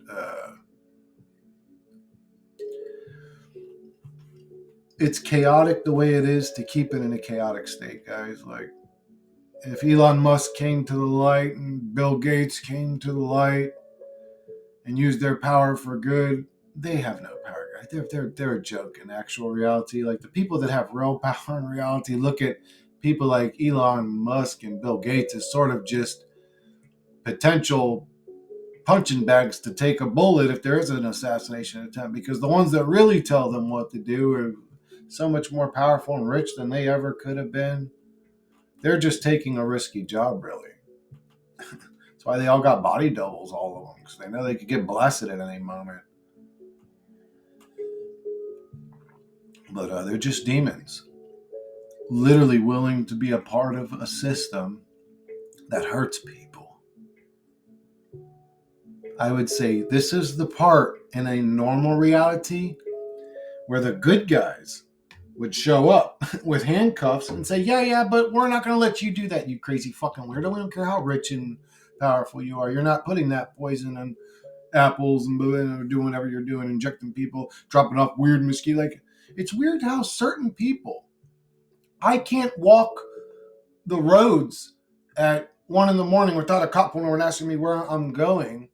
It's chaotic the way it is to keep it in a chaotic state, guys. Like, if Elon Musk came to the light and Bill Gates came to the light and used their power for good, they have no power, guys. They're a joke in actual reality. Like, the people that have real power in reality look at people like Elon Musk and Bill Gates as sort of just potential punching bags to take a bullet if there is an assassination attempt, because the ones that really tell them what to do are so much more powerful and rich than they ever could have been. They're just taking a risky job, really. That's why they all got body doubles, all of them, because they know they could get blasted at any moment. But they're just demons, literally willing to be a part of a system that hurts people. I would say this is the part in a normal reality where the good guys would show up with handcuffs and say, yeah, but we're not going to let you do that, you crazy fucking weirdo. We don't care how rich and powerful you are. You're not putting that poison in apples and doing whatever you're doing, injecting people, dropping off weird mosquito. Like, it's weird how certain people, I can't walk the roads at 1 a.m. without a cop pulling over and asking me where I'm going,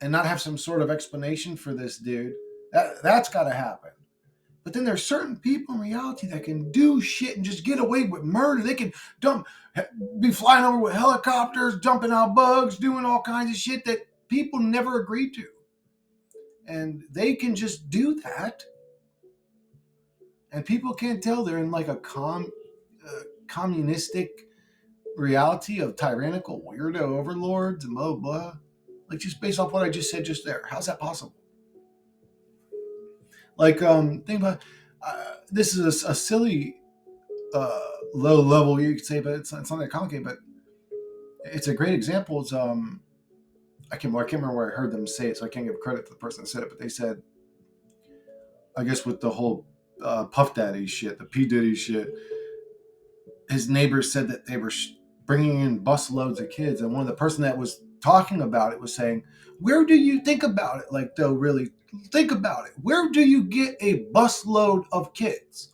and not have some sort of explanation for this dude. That's got to happen. But then there's certain people in reality that can do shit and just get away with murder. They can be flying over with helicopters, jumping out bugs, doing all kinds of shit that people never agreed to. And they can just do that. And people can't tell they're in like a communistic reality of tyrannical weirdo overlords and blah, blah. Like, just based off what I just said just there. How's that possible? Like, think about, this is a silly, low level, you could say, but it's not that complicated, but it's a great example. It's, I can't remember where I heard them say it, so I can't give credit to the person that said it, but they said, I guess with the whole Puff Daddy shit, the P. Diddy shit, his neighbors said that they were bringing in busloads of kids, and one of the person that was talking about it was saying, where do you think about it? Like, though, really think about it. Where do you get a busload of kids?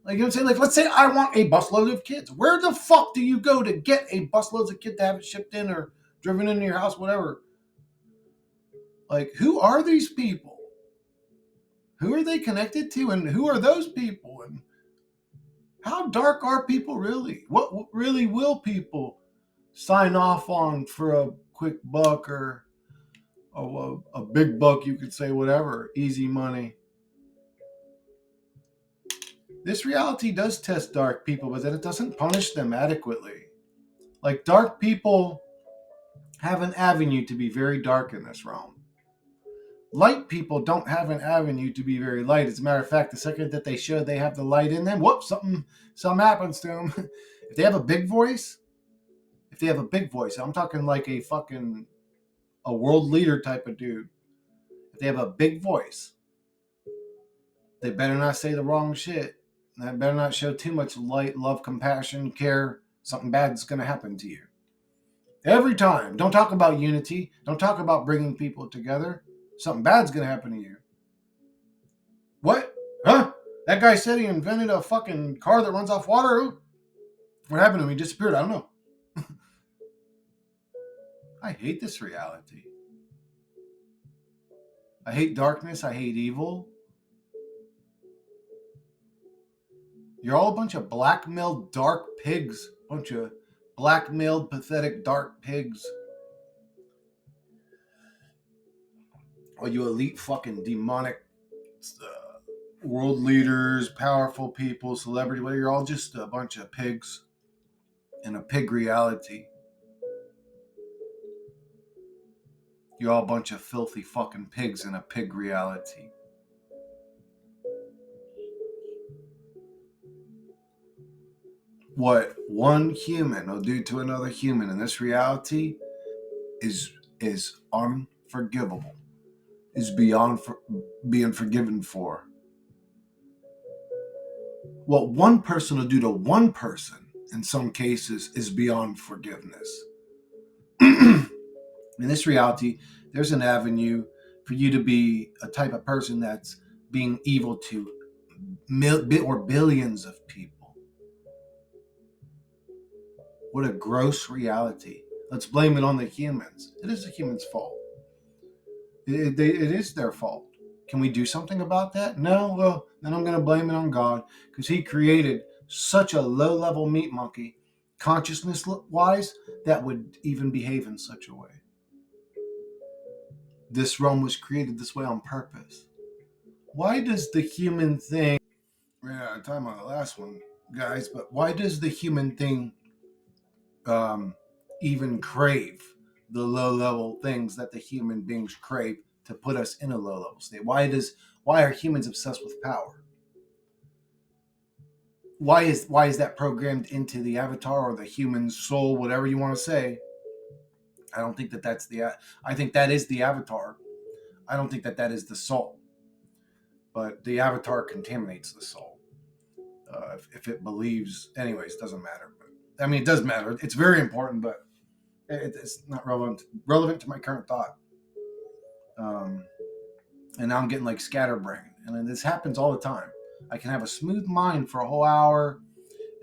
Like, you know what I'm saying? Like, let's say I want a busload of kids. Where the fuck do you go to get a busload of kids to have it shipped in or driven into your house, whatever? Like, who are these people? Who are they connected to? And who are those people? And how dark are people really? What really will people sign off on for a quick buck or a big buck, you could say, whatever, easy money? This reality does test dark people, but then it doesn't punish them adequately. Like, dark people have an avenue to be very dark in this realm. Light people don't have an avenue to be very light. As a matter of fact, the second that they show they have the light in them, whoops, something happens to them. If they have a big voice, I'm talking like a world leader type of dude. If they have a big voice, they better not say the wrong shit. They better not show too much light, love, compassion, care. Something bad's going to happen to you. Every time. Don't talk about unity. Don't talk about bringing people together. Something bad's going to happen to you. What? Huh? That guy said he invented a fucking car that runs off water. What happened to him? He disappeared. I don't know. I hate this reality. I hate darkness. I hate evil. You're all a bunch of blackmailed dark pigs. Bunch of blackmailed, pathetic, dark pigs. Or you elite fucking demonic world leaders, powerful people, celebrity, whatever. You're all just a bunch of pigs in a pig reality. You're all a bunch of filthy fucking pigs in a pig reality. What one human will do to another human in this reality is unforgivable. Is beyond being forgiven for. What one person will do to one person in some cases, is beyond forgiveness. In this reality, there's an avenue for you to be a type of person that's being evil to billions of people. What a gross reality. Let's blame it on the humans. It is the humans' fault. It is their fault. Can we do something about that? No. Well, then I'm going to blame it on God because He created such a low-level meat monkey, consciousness-wise, that would even behave in such a way. This realm was created this way on purpose. Why does the human thing... Yeah, time on the last one, guys, but why does the human thing even crave the low-level things that the human beings crave to put us in a low-level state? Why are humans obsessed with power? Why is that programmed into the avatar or the human soul, whatever you want to say? I don't think that's I think that is the avatar. I don't think that is the soul. But the avatar contaminates the soul. If it believes, anyways, doesn't matter. But I mean, it does matter. It's very important, but it's not relevant to my current thought. And now I'm getting like scatterbrained, and then this happens all the time. I can have a smooth mind for a whole hour,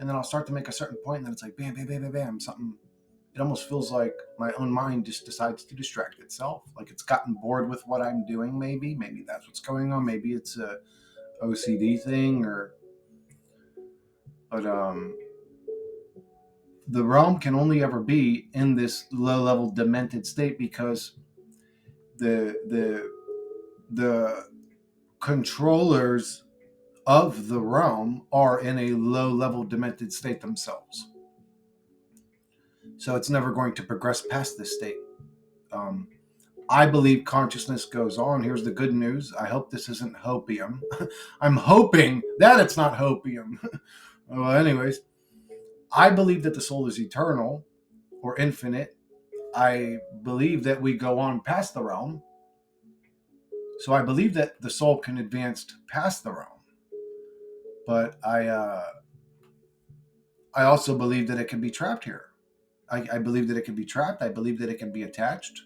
and then I'll start to make a certain point, and then it's like bam, bam, bam, bam, bam. Something. It almost feels like my own mind just decides to distract itself, like it's gotten bored with what I'm doing. Maybe that's what's going on. Maybe it's a OCD thing, but the realm can only ever be in this low-level demented state because the controllers of the realm are in a low-level demented state themselves. So it's never going to progress past this state. I believe consciousness goes on. Here's the good news. I hope this isn't hopium. I'm hoping that it's not hopium. Well, anyways, I believe that the soul is eternal or infinite. I believe that we go on past the realm. So I believe that the soul can advance past the realm. But I also believe that it can be trapped here. I believe that it can be trapped. I believe that it can be attached.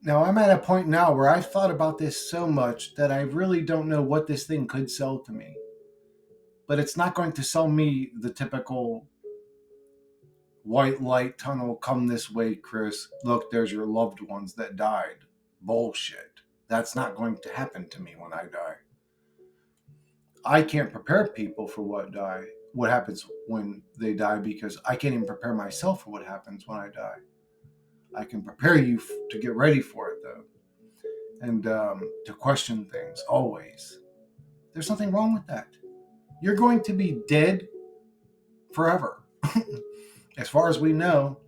Now I'm at a point now where I've thought about this so much that I really don't know what this thing could sell to me. But it's not going to sell me the typical white light tunnel, come this way, Chris. Look, there's your loved ones that died. Bullshit. That's not going to happen to me when I die. I can't prepare people for what happens when they die, because I can't even prepare myself for what happens when I die. I can prepare you to get ready for it, though, and to question things always. There's nothing wrong with that. You're going to be dead forever. As far as we know,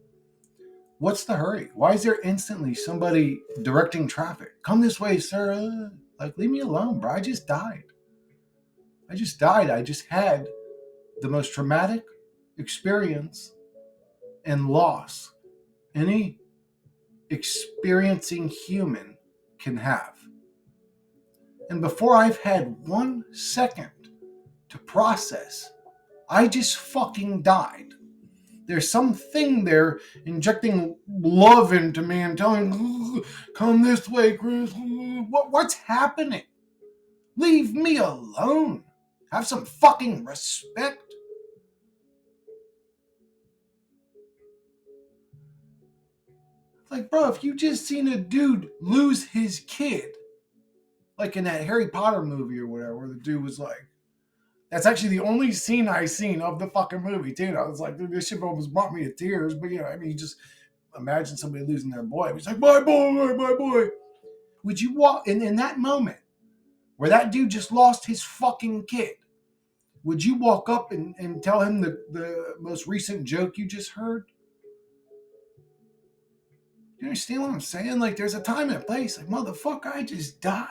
what's the hurry? Why is there instantly somebody directing traffic? Come this way, sir. Like, leave me alone, bro. I just died. I just had the most traumatic experience and loss any experiencing human can have. And before I've had 1 second to process, I just fucking died. There's something there injecting love into me and telling, come this way, Chris. What's happening? Leave me alone. Have some fucking respect. Like, bro, if you just seen a dude lose his kid, like in that Harry Potter movie or whatever, where the dude was like, that's actually the only scene I seen of the fucking movie, too. I was like, dude, this shit almost brought me to tears. But, I mean, you just imagine somebody losing their boy. He's like, my boy, my boy. Would you walk in that moment where that dude just lost his fucking kid? Would you walk up and tell him the most recent joke you just heard? You understand what I'm saying? Like, there's a time and a place. Like, motherfucker, I just died.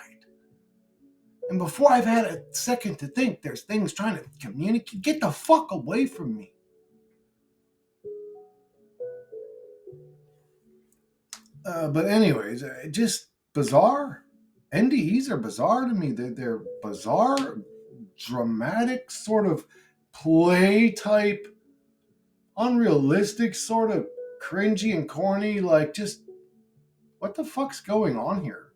And before I've had a second to think, there's things trying to communicate. Get the fuck away from me. But anyways, just bizarre. NDEs are bizarre to me. They're bizarre, dramatic, sort of play type, unrealistic, sort of cringy and corny. Like, just what the fuck's going on here?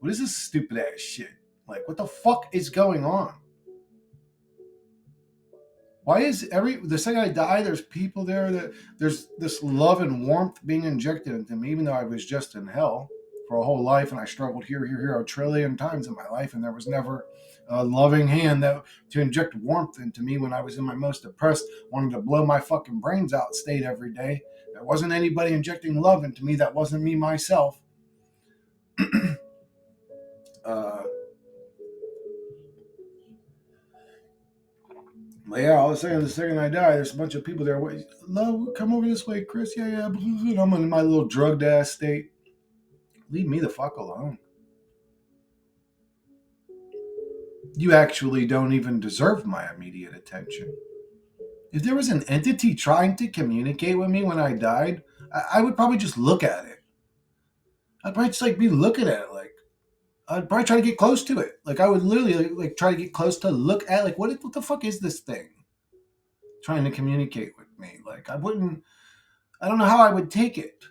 What is this stupid ass shit? Like, what the fuck is going on? Why is the second I die, there's people there that there's this love and warmth being injected into me, even though I was just in hell for a whole life and I struggled here a trillion times in my life, and there was never a loving hand that to inject warmth into me when I was in my most depressed, wanting to blow my fucking brains out state every day. There wasn't anybody injecting love into me. That wasn't me myself. uh, Yeah, all of a sudden, the second I die, there's a bunch of people there. Love, come over this way, Chris. Yeah. And I'm in my little drugged ass state. Leave me the fuck alone. You actually don't even deserve my immediate attention. If there was an entity trying to communicate with me when I died, I would probably just look at it. I'd probably just be looking at it I'd probably try to get close to it. I would literally try to get close to look at what the fuck is this thing trying to communicate with me? I don't know how I would take it.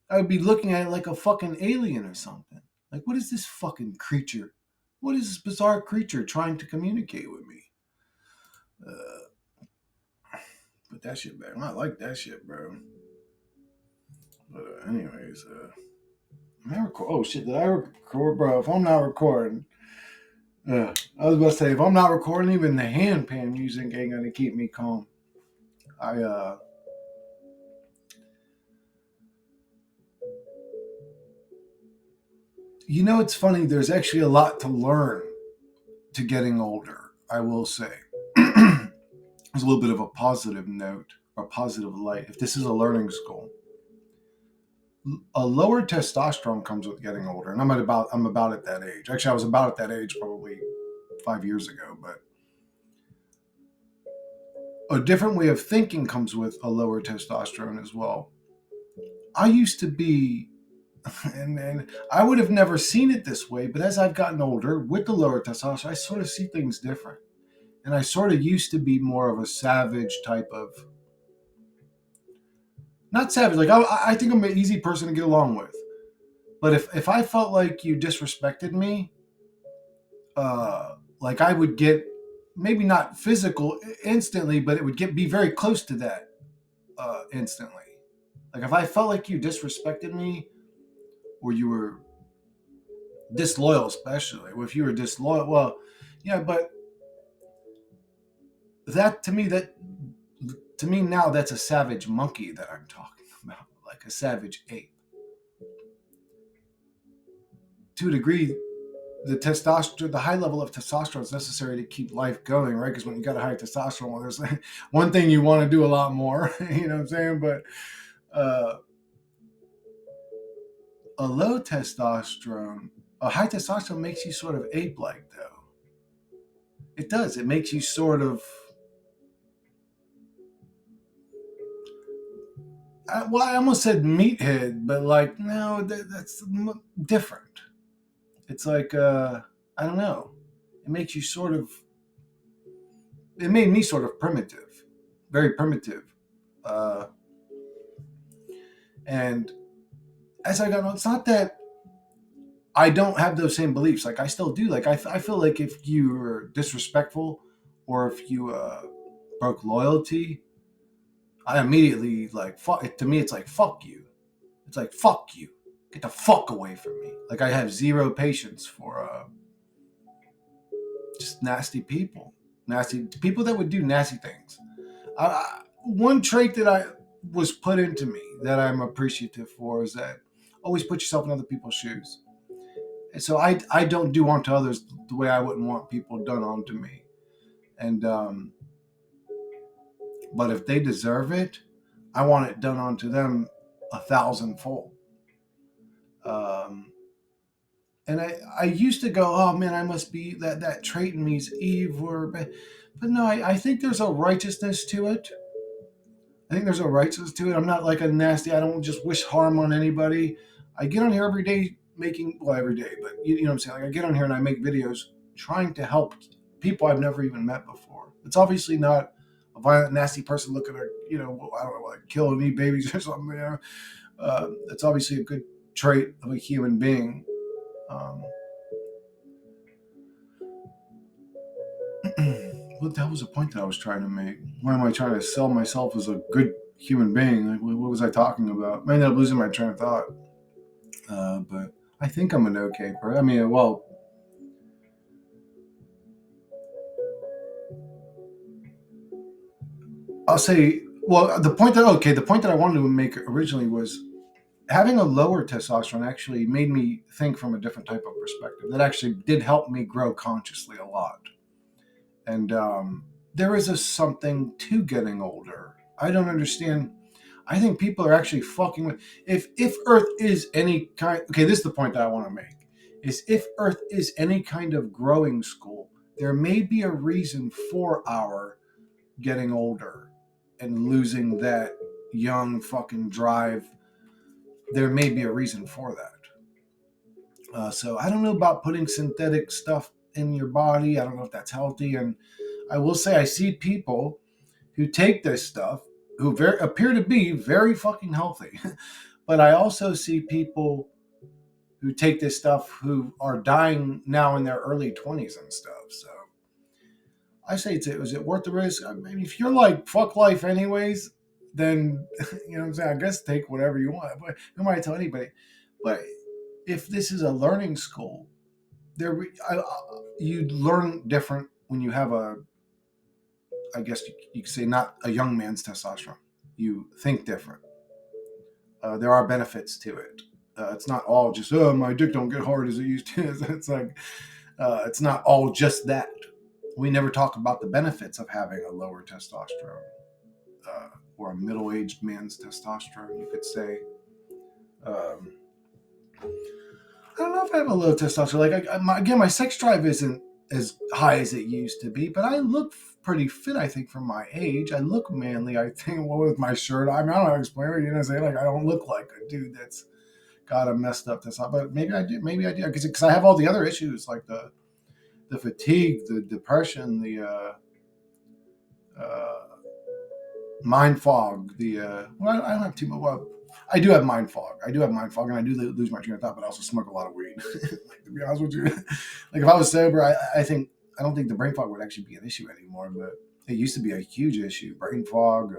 I would be looking at it like a fucking alien or something. What is this fucking creature? What is this bizarre creature trying to communicate with me? Put that shit back. I like that shit, bro. But anyways, am I record? Oh shit, did I record, bro? If I'm not recording, I was about to say if I'm not recording, even the handpan music ain't gonna keep me calm. It's funny. There's actually a lot to learn to getting older, I will say. There's a little bit of a positive note or positive light. If this is a learning school, a lower testosterone comes with getting older, and I'm about at that age. Actually, I was about at that age probably 5 years ago, but a different way of thinking comes with a lower testosterone as well. I used to be, and I would have never seen it this way, but as I've gotten older with the lower testosterone, I sort of see things different. And I sort of used to be more of a savage type of, not savage, I think I'm an easy person to get along with. But if I felt like you disrespected me, I would get, maybe not physical instantly, but it would be very close to that instantly. If I felt like you disrespected me, or you were disloyal, especially, if you were disloyal, well, yeah, but that to me now, that's a savage monkey that I'm talking about, like a savage ape. To a degree, the high level of testosterone is necessary to keep life going, right? Because when you got a high testosterone, well, there's one thing you want to do a lot more, you know what I'm saying? But a low testosterone, a high testosterone makes you sort of ape-like, though. It does. It makes you sort of, I almost said meathead, but no, that's different. It's I don't know. It makes you sort of, it made me sort of primitive, very primitive. And as I got on, it's not that I don't have those same beliefs. I still do. I feel like if you were disrespectful or if you broke loyalty, I immediately fuck. To me, it's fuck you. It's fuck you. Get the fuck away from me. I have zero patience for just nasty people that would do nasty things. One trait that I was put into me that I'm appreciative for is that always put yourself in other people's shoes. And so I don't do unto others the way I wouldn't want people done onto me. And but if they deserve it, I want it done onto them 1,000-fold. And I used to go, oh man, I must be that trait in me is evil, but no, I think there's a righteousness to it. I'm not like a nasty. I don't just wish harm on anybody. I get on here every day making, well, every day, but you know what I'm saying? Like I get on here and I make videos trying to help people I've never even met before. It's obviously not a violent, nasty person looking to, I don't know, like kill and eat babies or something. It's obviously a good trait of a human being. Um, what the hell was the point that I was trying to make? Why am I trying to sell myself as a good human being? Like, what was I talking about? I ended up losing my train of thought. But I think I'm an okay person. I mean, well, I'll say, well, the point that I wanted to make originally was having a lower testosterone actually made me think from a different type of perspective. That actually did help me grow consciously a lot. And there is a something to getting older. I don't understand. I think people are actually fucking with. If Earth is any kind, okay, this is the point that I want to make. Is if Earth is any kind of growing school, there may be a reason for our getting older and losing that young fucking drive. There may be a reason for that. So I don't know about putting synthetic stuff in your body. I don't know if that's healthy. And I will say I see people who take this stuff who appear to be very fucking healthy. But I also see people who take this stuff who are dying now in their early 20s and stuff. So I say, is it worth the risk? I mean, if you're like, fuck life anyways, then, you know what I'm saying? I guess take whatever you want. But who am I to tell anybody? But if this is a learning school, you learn different when you have I guess you could say, not a young man's testosterone. You think different. There are benefits to it. It's not all just, oh, my dick don't get hard as it used to. It's like, it's not all just that. We never talk about the benefits of having a lower testosterone, or a middle-aged man's testosterone, you could say. Um, I don't know if I have a low testosterone. Like, again, my sex drive isn't as high as it used to be, but I look pretty fit, I think, for my age. I look manly, I think, with my shirt. I mean, I don't know how to explain it. You know what I'm saying? Like, I don't look like a dude that's got a messed up testosterone, but maybe I do. Maybe I do. Because I have all the other issues, like the fatigue, the depression, the uh, mind fog, well, I don't have too much. Well, I do have mind fog. And I do lose my train of thought, but I also smoke a lot of weed. Like, to be honest with you, like if I was sober, I don't think the brain fog would actually be an issue anymore. But it used to be a huge issue. Brain fog.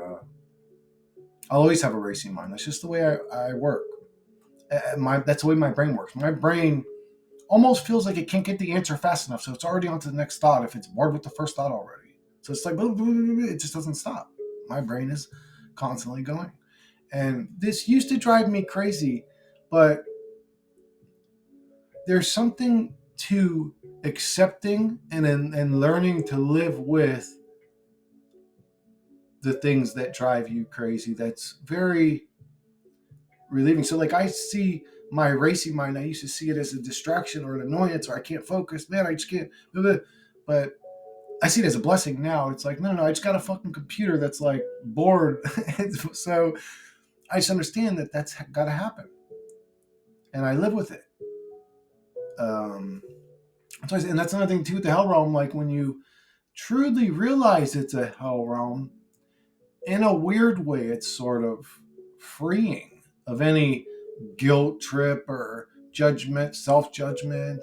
I'll always have a racing mind. That's just the way I work. That's the way my brain works. My brain almost feels like it can't get the answer fast enough, so it's already on to the next thought if it's bored with the first thought already. So it's like it just doesn't stop. My brain is constantly going. And this used to drive me crazy, but there's something to accepting and learning to live with the things that drive you crazy. That's very relieving. So, like, I see my racing mind, I used to see it as a distraction or an annoyance, or I can't focus. Man, I just can't. But I see it as a blessing now. It's like, no, I just got a fucking computer that's like bored. So I just understand that that's got to happen, and I live with it. Um, and that's another thing too with the hell realm. Like, when you truly realize it's a hell realm, in a weird way, it's sort of freeing of any guilt trip or judgment, self judgment.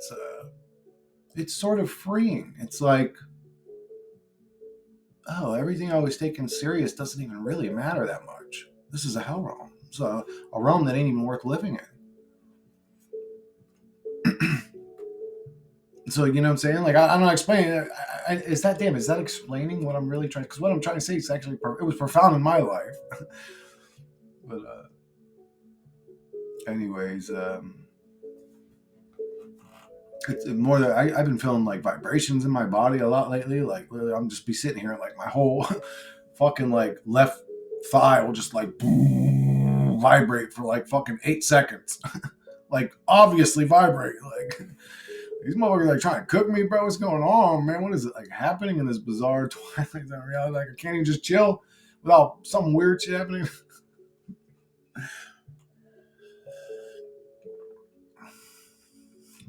It's sort of freeing. It's like, oh, everything I was taking serious doesn't even really matter that much. This is a hell realm. It's a realm that ain't even worth living in. So, you know what I'm saying? Like, I'm not explaining. Is that explaining what I'm really trying? Because what I'm trying to say is actually, it was profound in my life. But anyways, it's more that I've been feeling like vibrations in my body a lot lately. Like, really, I'm just be sitting here, like my whole fucking like left thigh will just like boom, vibrate for like fucking 8 seconds. Like, obviously vibrate. Like, these motherfuckers like trying to cook me, bro. What's going on, man? What is it like happening in this bizarre twilight zone reality? Like, I can't even just chill without some weird shit happening.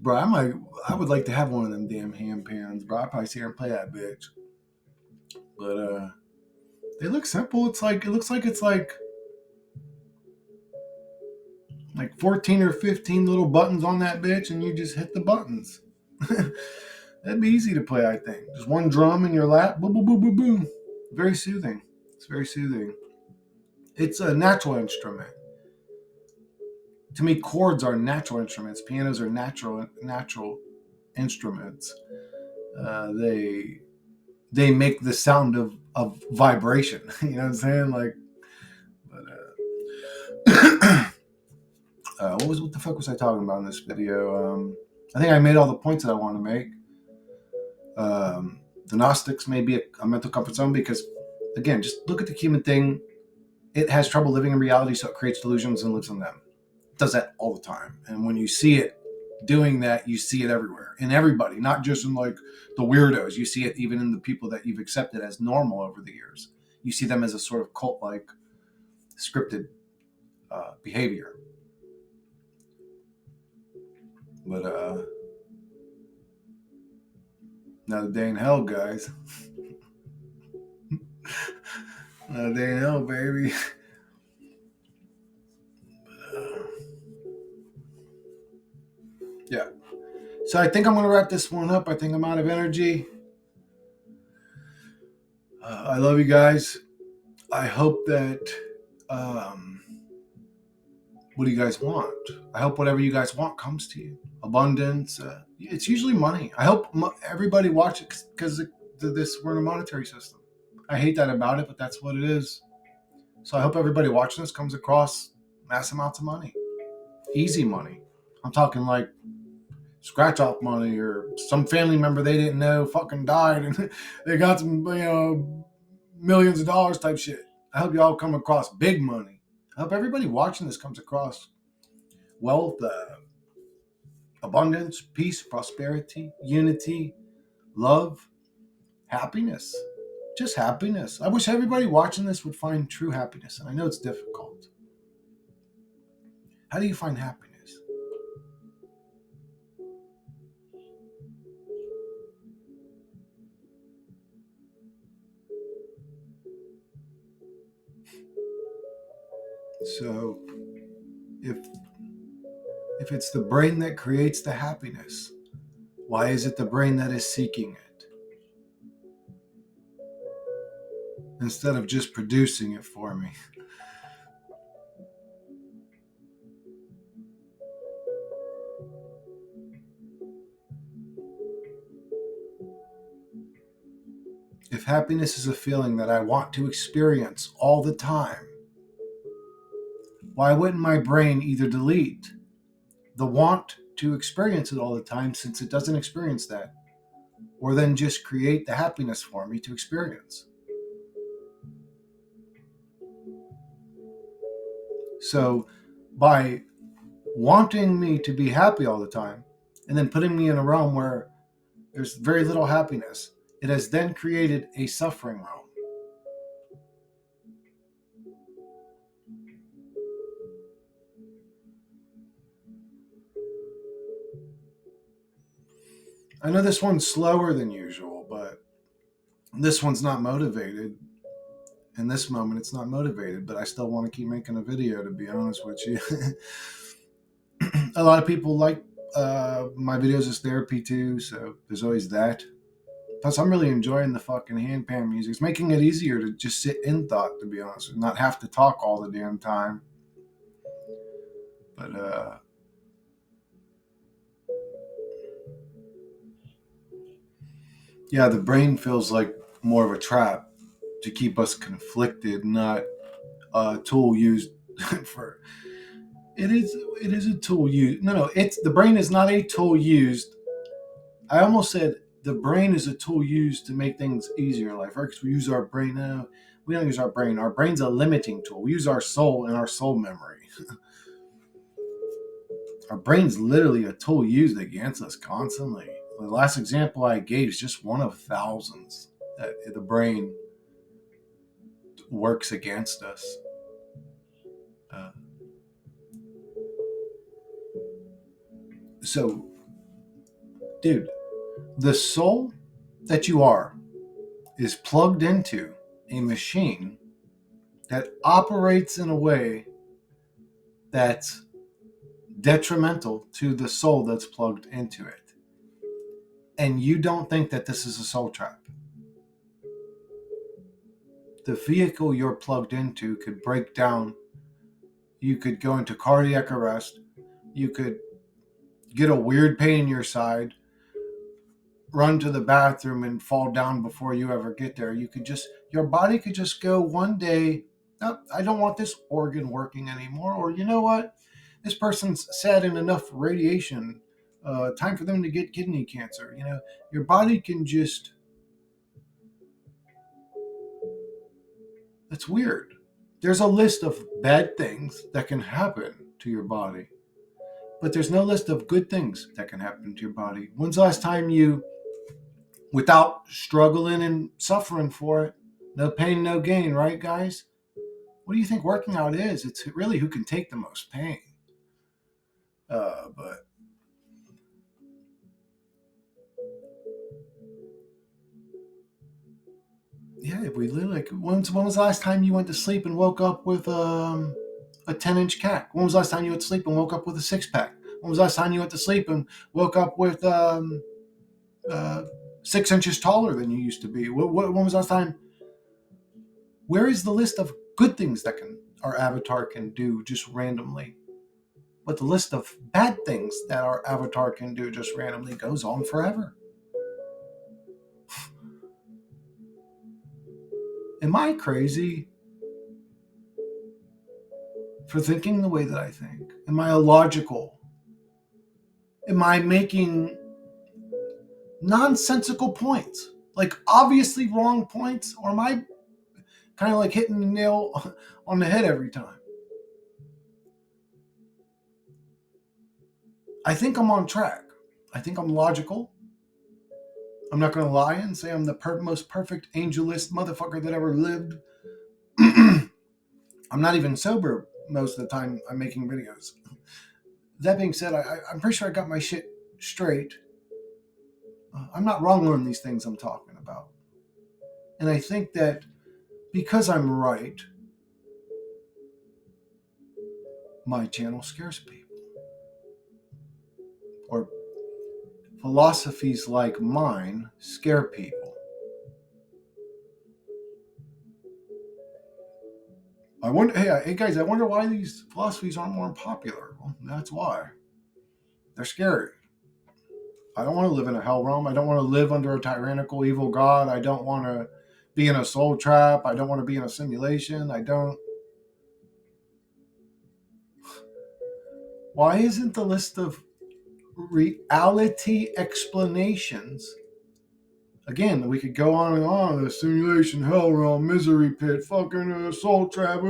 Bro, I would like to have one of them damn hand pans, bro. I'd probably sit here and play that bitch. But they look simple. It looks like it's like 14 or 15 little buttons on that bitch, and you just hit the buttons. That'd be easy to play, I think. Just one drum in your lap, boom, boom, boom, boom, boom. Very soothing. It's very soothing. It's a natural instrument. To me, chords are natural instruments. Pianos are natural instruments. They make the sound of vibration. You know what I'm saying? Like, but what the fuck was I talking about in this video? I think I made all the points that I wanted to make. The Gnostics may be a mental comfort zone because, again, just look at the human thing. It has trouble living in reality, so it creates delusions and lives in them. It does that all the time. And when you see it doing that, you see it everywhere. In everybody, not just in like the weirdos. You see it even in the people that you've accepted as normal over the years. You see them as a sort of cult-like scripted behavior. But another day in hell, guys. Another day in hell, baby. Yeah. So I think I'm going to wrap this one up. I think I'm out of energy. I love you guys. I hope that. What do you guys want? I hope whatever you guys want comes to you. Abundance. It's usually money. I hope everybody watch it because we're in a monetary system. I hate that about it, but that's what it is. So I hope everybody watching this comes across mass amounts of money. Easy money. I'm talking like scratch off money or some family member they didn't know fucking died and they got some, millions of dollars type shit. I hope y'all come across big money. I hope everybody watching this comes across wealth, abundance, peace, prosperity, unity, love, happiness. Just happiness. I wish everybody watching this would find true happiness. And I know it's difficult. How do you find happiness? So if it's the brain that creates the happiness, why is it the brain that is seeking it? Instead of just producing it for me. If happiness is a feeling that I want to experience all the time, why wouldn't my brain either delete the want to experience it all the time since it doesn't experience that, or then just create the happiness for me to experience? So by wanting me to be happy all the time and then putting me in a realm where there's very little happiness, it has then created a suffering realm. I know this one's slower than usual, but this one's not motivated. In this moment, it's not motivated, but I still want to keep making a video, to be honest with you. A lot of people like my videos as therapy too, so there's always that. Plus, I'm really enjoying the fucking handpan music. It's making it easier to just sit in thought, to be honest, and not have to talk all the damn time. But yeah, the brain feels like more of a trap to keep us conflicted, not a tool used for. It is a tool used. No, it's the brain is not a tool used. I almost said the brain is a tool used to make things easier in life, right? Because we use our brain now. We don't use our brain. Our brain's a limiting tool. We use our soul and our soul memory. Our brain's literally a tool used against us constantly. The last example I gave is just one of thousands that the brain works against us. So Dude, the soul that you are is plugged into a machine that operates in a way that's detrimental to the soul that's plugged into it. And you don't think that this is a soul trap. The vehicle you're plugged into could break down. You could go into cardiac arrest. You could get a weird pain in your side, run to the bathroom and fall down before you ever get there. Your body could just go one day, oh, I don't want this organ working anymore. Or you know what? This person's sat in enough radiation. Time for them to get kidney cancer. Your body can just, it's weird. There's a list of bad things that can happen to your body, but there's no list of good things that can happen to your body. When's the last time you, without struggling and suffering for it, no pain, no gain, right, guys? What do you think working out is? It's really who can take the most pain. But yeah, we literally, like, when was the last time you went to sleep and woke up with a 10-inch cack? When was the last time you went to sleep and woke up with a six-pack? When was the last time you went to sleep and woke up with 6 inches taller than you used to be? When was the last time? Where is the list of good things that our avatar can do just randomly? But the list of bad things that our avatar can do just randomly goes on forever. Am I crazy for thinking the way that I think? Am I illogical? Am I making nonsensical points? Like obviously wrong points? Or am I kind of like hitting the nail on the head every time? I think I'm on track. I think I'm logical. I'm not going to lie and say I'm the most perfect angelist motherfucker that ever lived. I'm not even sober most of the time I'm making videos. That being said, I'm pretty sure I got my shit straight. I'm not wrong on these things I'm talking about. And I think that because I'm right, my channel scares people. Or philosophies like mine scare people. I wonder, hey guys, I wonder why these philosophies aren't more popular. Well, that's why. They're scary. I don't want to live in a hell realm. I don't want to live under a tyrannical, evil God. I don't want to be in a soul trap. I don't want to be in a simulation. I don't. Why isn't the list of reality explanations? Again, we could go on and on. The simulation, hell realm, misery pit, fucking soul trap.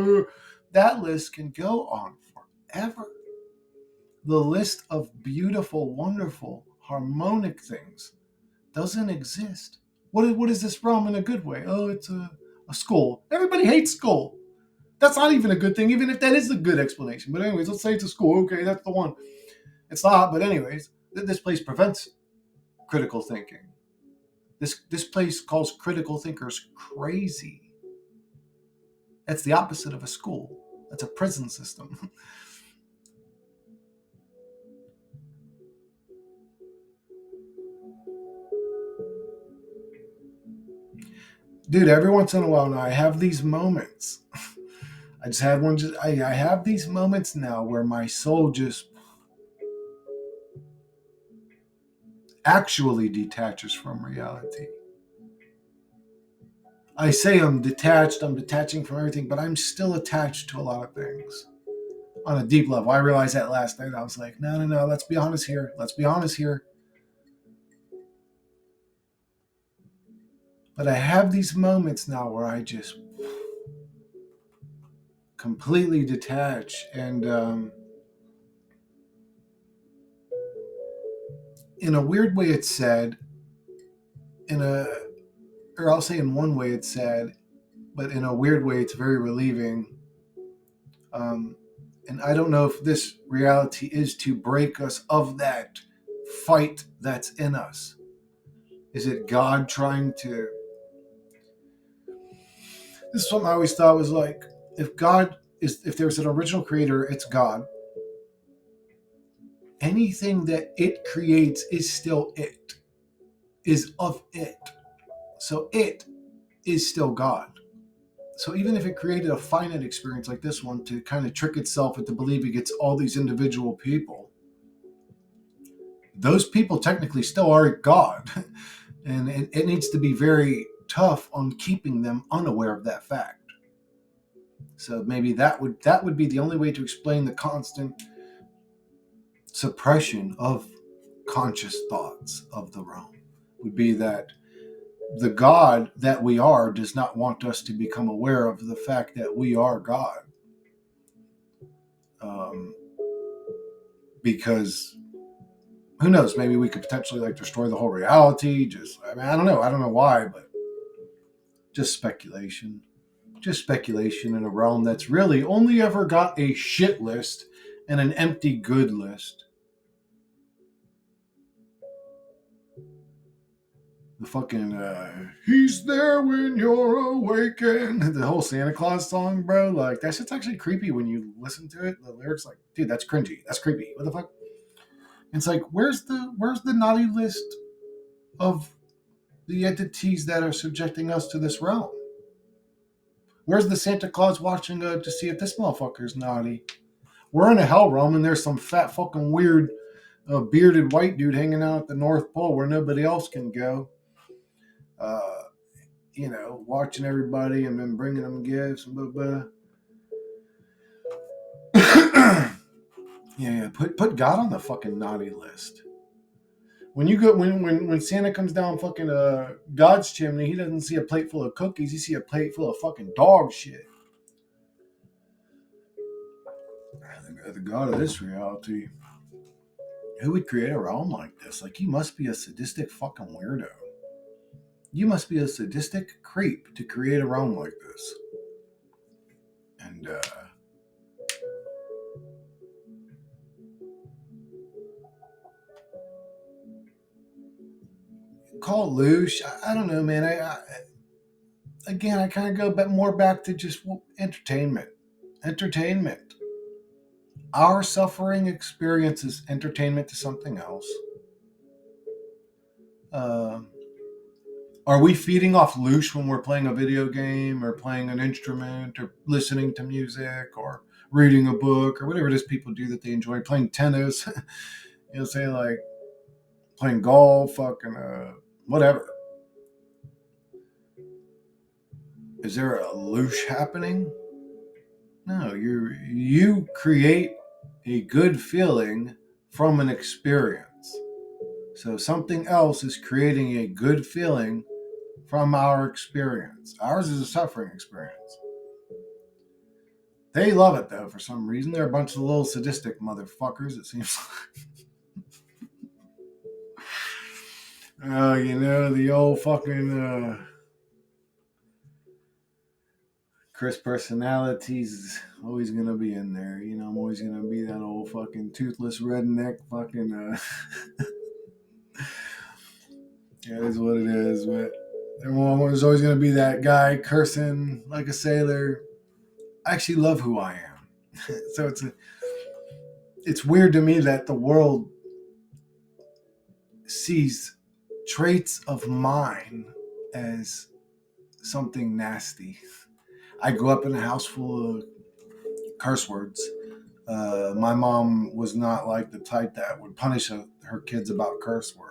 That list can go on forever. The list of beautiful, wonderful, harmonic things doesn't exist. What is this realm in a good way? Oh, it's a school. Everybody hates school. That's not even a good thing, even if that is a good explanation. But anyways, let's say it's a school. Okay, that's the one. It's not, but anyways, this place prevents critical thinking. This place calls critical thinkers crazy. That's the opposite of a school. That's a prison system. Dude, every once in a while now, I have these moments. I just had one. I have these moments now where my soul just actually detaches from reality. I say I'm detached, I'm detaching from everything, but I'm still attached to a lot of things on a deep level. I realized that last night. I was like, no, let's be honest here. Let's be honest here. But I have these moments now where I just completely detach. And in a weird way, it's sad. Or I'll say in one way, it's sad, but in a weird way, it's very relieving. And I don't know if this reality is to break us of that fight that's in us? Is it God trying to... This is something I always thought was like, if there's an original creator, it's God. Anything that it creates is still it, is of it. So it is still God. So even if it created a finite experience like this one to kind of trick itself into believing it's all these individual people, those people technically still are God. And it needs to be very tough on keeping them unaware of that fact. So maybe that would be the only way to explain the constant suppression of conscious thoughts of the realm, would be that the God that we are does not want us to become aware of the fact that we are God. Because who knows, maybe we could potentially like destroy the whole reality. I don't know why, but just speculation. Just speculation in a realm that's really only ever got a shit list and an empty good list. The fucking he's there when you're awakened, the whole Santa Claus song, bro, like that shit's actually creepy when you listen to it. The lyrics, like, dude, that's cringy, that's creepy, what the fuck. It's like, where's the naughty list of the entities that are subjecting us to this realm? Where's the Santa Claus watching to see if this motherfucker's naughty? We're in a hell realm and there's some fat fucking weird bearded white dude hanging out at the North Pole where nobody else can go. Watching everybody and then bringing them gifts and blah blah. Yeah. Put God on the fucking naughty list. When you go, when Santa comes down fucking God's chimney, he doesn't see a plate full of cookies. He see a plate full of fucking dog shit. The God of this reality, who would create a realm like this? Like, you must be a sadistic fucking weirdo. You must be a sadistic creep to create a realm like this. And call it louche. I don't know, man. I kind of go more back to just entertainment. Entertainment. Our suffering experience is entertainment to something else. Are we feeding off louche when we're playing a video game or playing an instrument or listening to music or reading a book or whatever it is people do that they enjoy, playing tennis, say like playing golf, fucking whatever. Is there a louche happening? No, you create a good feeling from an experience. So something else is creating a good feeling from our experience. Ours is a suffering experience. They love it though for some reason. They're a bunch of little sadistic motherfuckers, it seems like. The old fucking Chris personality's always gonna be in there. I'm always gonna be that old fucking toothless redneck fucking yeah, it is what it is, but everyone's always gonna be that guy cursing like a sailor. I actually love who I am. So it's weird to me that the world sees traits of mine as something nasty. I grew up in a house full of curse words. My mom was not like the type that would punish her kids about curse words.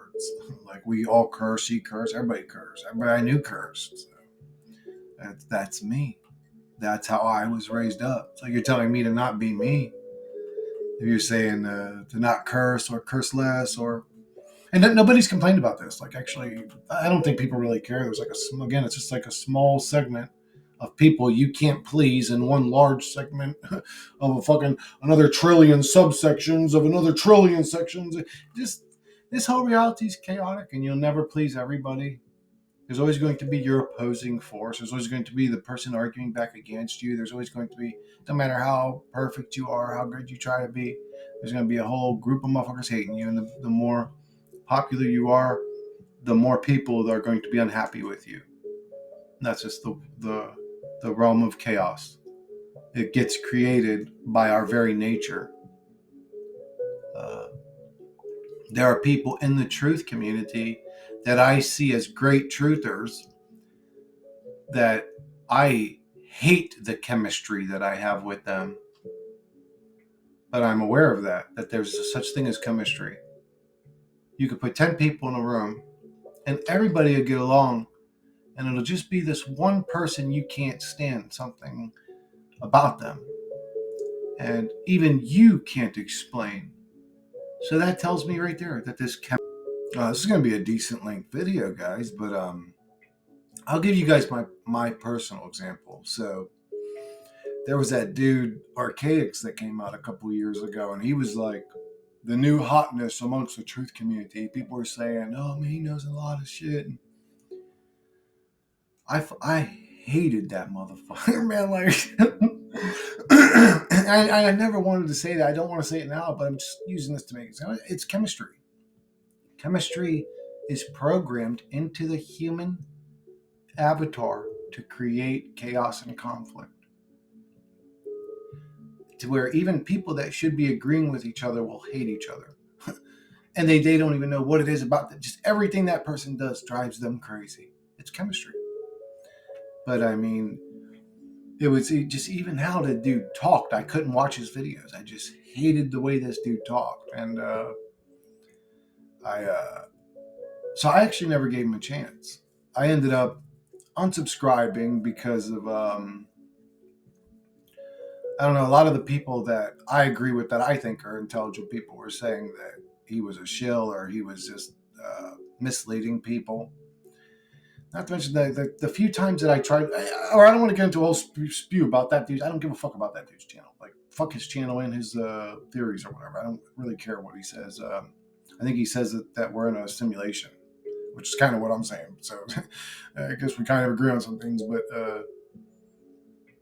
Like, we all curse, she cursed, everybody cursed. Everybody I knew cursed. So that's me. That's how I was raised up. So you're telling me to not be me. If you're saying to not curse or curse less, and nobody's complained about this. Like, actually, I don't think people really care. There's it's just like a small segment of people you can't please in one large segment of a fucking another trillion subsections of another trillion sections. Just, this whole reality is chaotic, and you'll never please everybody. There's always going to be your opposing force. There's always going to be the person arguing back against you. There's always going to be, no matter how perfect you are, how good you try to be, there's going to be a whole group of motherfuckers hating you. And the more popular you are, the more people that are going to be unhappy with you. That's just the realm of chaos. It gets created by our very nature. Uh, there are people in the truth community that I see as great truthers that I hate the chemistry that I have with them. But I'm aware of that there's such thing as chemistry. You could put 10 people in a room and everybody will get along, and it'll just be this one person you can't stand something about them. And even you can't explain. So that tells me right there that this is going to be a decent length video, guys, but I'll give you guys my personal example. So there was that dude Archaics that came out a couple years ago, and he was like the new hotness amongst the truth community. People were saying, "Oh man, he knows a lot of shit." And I hated that motherfucker, man. Like, I never wanted to say that. I don't want to say it now, but I'm just using this to make it sound. It's chemistry. Chemistry is programmed into the human avatar to create chaos and conflict, to where even people that should be agreeing with each other will hate each other. And they don't even know what it is about that. Just everything that person does drives them crazy. It's chemistry. But I mean, it was just even how the dude talked. I couldn't watch his videos. I just hated the way this dude talked. And so I actually never gave him a chance. I ended up unsubscribing because of I don't know, a lot of the people that I agree with that I think are intelligent people were saying that he was a shill or he was just misleading people. Not to mention the few times that I tried, or I don't want to get into a whole spew about that dude. I don't give a fuck about that dude's channel. Like, fuck his channel and his theories or whatever. I don't really care what he says. I think he says that we're in a simulation, which is kind of what I'm saying. So I guess we kind of agree on some things, but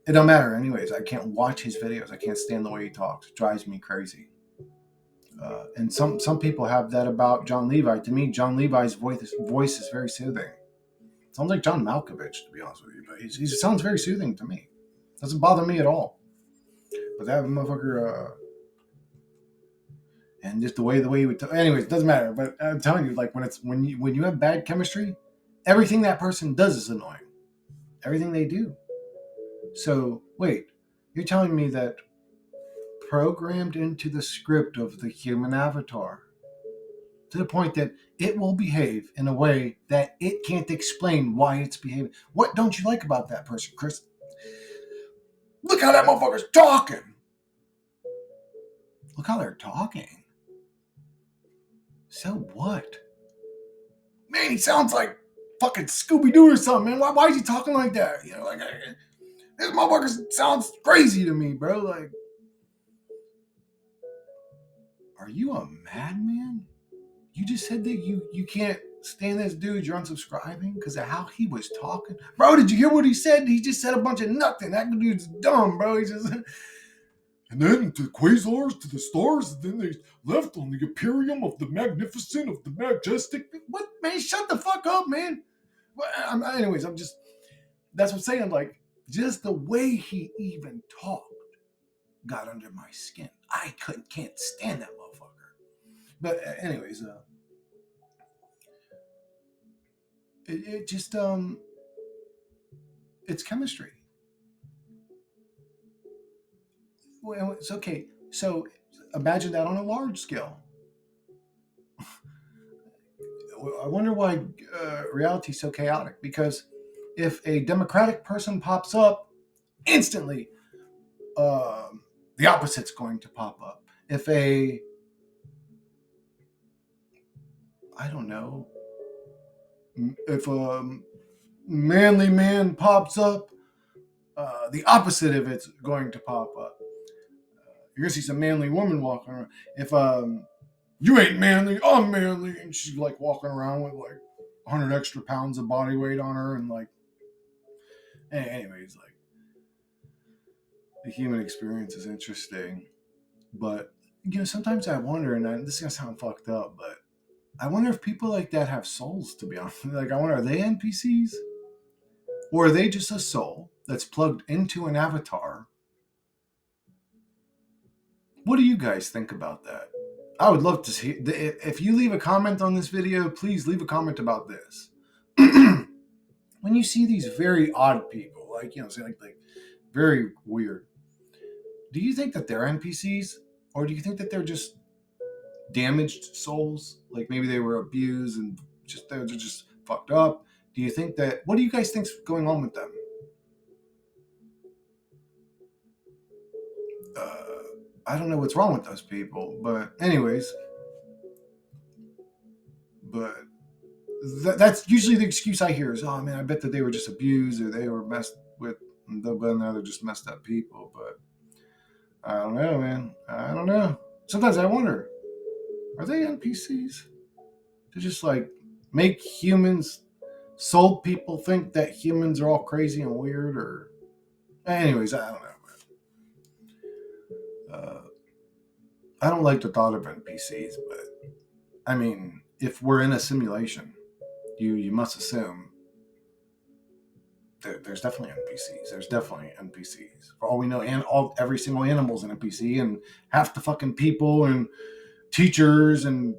it don't matter. Anyways, I can't watch his videos. I can't stand the way he talks. It drives me crazy. And some people have that about John Levi. To me, John Levi's voice is very soothing. Sounds like John Malkovich, to be honest with you, but he sounds very soothing to me. Doesn't bother me at all. But that motherfucker, and just the way he would. Anyways, it doesn't matter. But I'm telling you, like when you have bad chemistry, everything that person does is annoying. Everything they do. So wait, you're telling me that programmed into the script of the human avatar, to the point that it will behave in a way that it can't explain why it's behaving. What don't you like about that person, Chris? Look how that motherfucker's talking. Look how they're talking. So what? Man, he sounds like fucking Scooby-Doo or something, man. Why is he talking like that? You know, like, this motherfucker sounds crazy to me, bro. Like, are you a madman? You just said that you can't stand this dude. You're unsubscribing because of how he was talking. Bro, did you hear what he said? He just said a bunch of nothing. That dude's dumb, bro. He just... And then to the quasars, to the stars, and then they left on the Imperium of the Magnificent, of the Majestic. What, man? Shut the fuck up, man. Anyways, that's what I'm saying. Like, just the way he even talked got under my skin. I can't stand that motherfucker. But anyways, it just, it's chemistry. Well, it's okay. So imagine that on a large scale. I wonder why reality is so chaotic. Because if a Democratic person pops up, instantly the opposite's going to pop up. If I don't know, if a manly man pops up, the opposite of it's going to pop up. You're gonna see some manly woman walking around. If you ain't manly, I'm manly, and she's like walking around with like 100 extra pounds of body weight on her, and like, anyways, like, the human experience is interesting, but sometimes I wonder, and this is gonna sound fucked up, but I wonder if people like that have souls, to be honest. Like, I wonder, are they NPCs? Or are they just a soul that's plugged into an avatar? What do you guys think about that? I would love to see. If you leave a comment on this video, please leave a comment about this. When you see these very odd people, like, say like very weird, do you think that they're NPCs, or do you think that they're just damaged souls? Like maybe they were abused and they're just fucked up. Do you think that? What do you guys think's going on with them? I don't know what's wrong with those people, but anyways, but that's usually the excuse I hear is, oh man, I bet that they were just abused or they were messed with, but now they're just messed up people. But I don't know, man. I don't know. Sometimes I wonder, are they NPCs? To just like make humans, soul people think that humans are all crazy and weird, or anyways, I don't know. I don't like the thought of NPCs, but I mean, if we're in a simulation, you must assume there's definitely NPCs. There's definitely NPCs. For all we know, and every single animal's an NPC, and half the fucking people and teachers and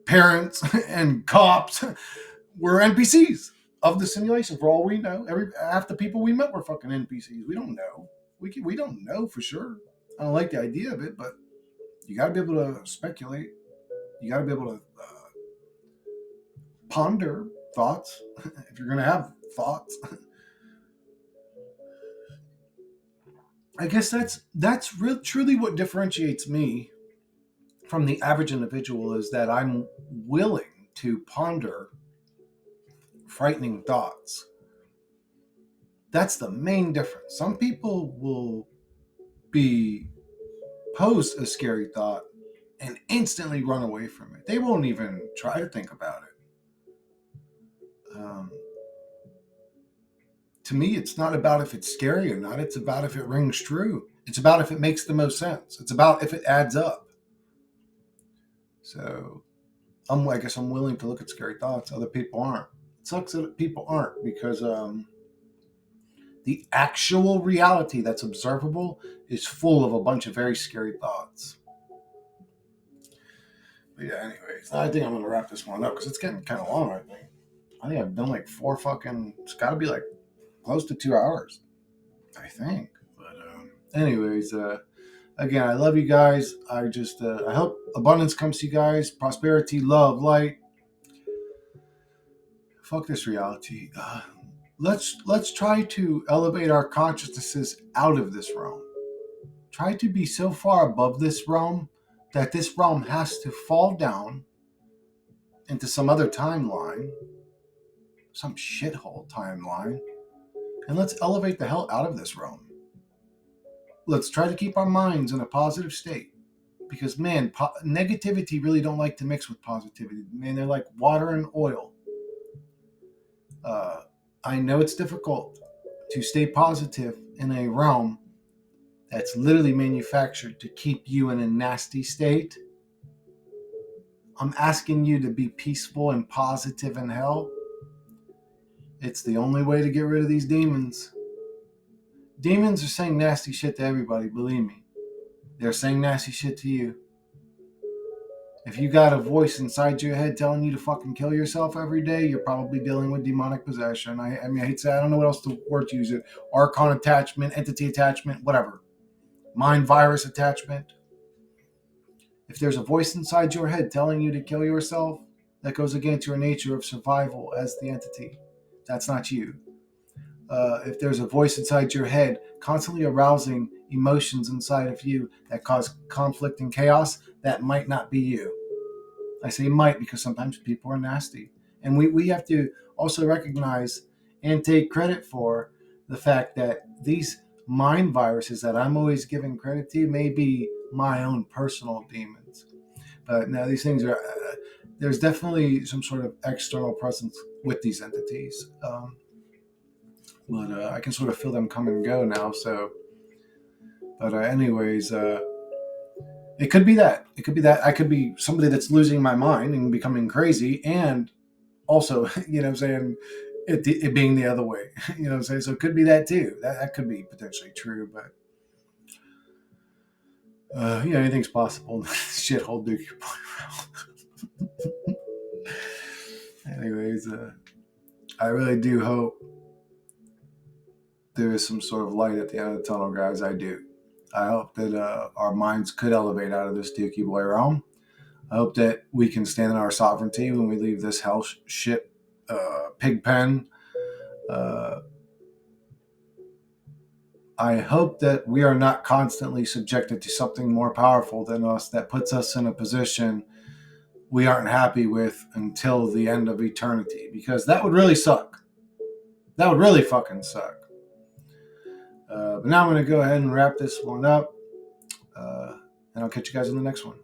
parents and cops were NPCs of the simulation. For all we know, half the people we met were fucking NPCs. We don't know. We don't know for sure. I don't like the idea of it, but you got to be able to speculate. You got to be able to ponder thoughts if you're going to have thoughts. I guess that's truly what differentiates me from the average individual, is that I'm willing to ponder frightening thoughts. That's the main difference. Some people will be posed a scary thought and instantly run away from it. They won't even try to think about it. To me, it's not about if it's scary or not. It's about if it rings true. It's about if it makes the most sense. It's about if it adds up. So I guess I'm willing to look at scary thoughts. Other people aren't. It sucks that people aren't, because the actual reality that's observable is full of a bunch of very scary thoughts. But yeah, anyways, I think I'm going to wrap this one up because it's getting kind of long, I think. I've done like it's got to be like close to 2 hours, I think. But anyways, again, I love you guys. I hope abundance comes to you guys. Prosperity, love, light. Fuck this reality. Let's try to elevate our consciousnesses out of this realm. Try to be so far above this realm that this realm has to fall down into some other timeline, some shithole timeline, and let's elevate the hell out of this realm. Let's try to keep our minds in a positive state, because man, negativity really don't like to mix with positivity. Man, they're like water and oil. I know it's difficult to stay positive in a realm that's literally manufactured to keep you in a nasty state. I'm asking you to be peaceful and positive in hell. It's the only way to get rid of these demons. Demons are saying nasty shit to everybody, believe me. They're saying nasty shit to you. If you got a voice inside your head telling you to fucking kill yourself every day, you're probably dealing with demonic possession. I mean, I hate to say, I don't know what else to word to use it. Archon attachment, entity attachment, whatever. Mind virus attachment. If there's a voice inside your head telling you to kill yourself, that goes against your nature of survival as the entity. That's not you. If there's a voice inside your head constantly arousing emotions inside of you that cause conflict and chaos, that might not be you. I say might because sometimes people are nasty. And we have to also recognize and take credit for the fact that these mind viruses that I'm always giving credit to may be my own personal demons. But now these things are, there's definitely some sort of external presence with these entities. But I can sort of feel them come and go now. So, but anyways, It could be that. It could be that I could be somebody that's losing my mind and becoming crazy, and also, you know what I'm saying, it being the other way. You know what I'm saying? So it could be that too. That could be potentially true, but anything's possible. Shithole Duke. Anyways, I really do hope there is some sort of light at the end of the tunnel, guys. I do. I hope that our minds could elevate out of this Dookie Boy realm. I hope that we can stand in our sovereignty when we leave this hell shit pig pen. I hope that we are not constantly subjected to something more powerful than us that puts us in a position we aren't happy with until the end of eternity, because that would really suck. That would really fucking suck. But now I'm going to go ahead and wrap this one up, and I'll catch you guys in the next one.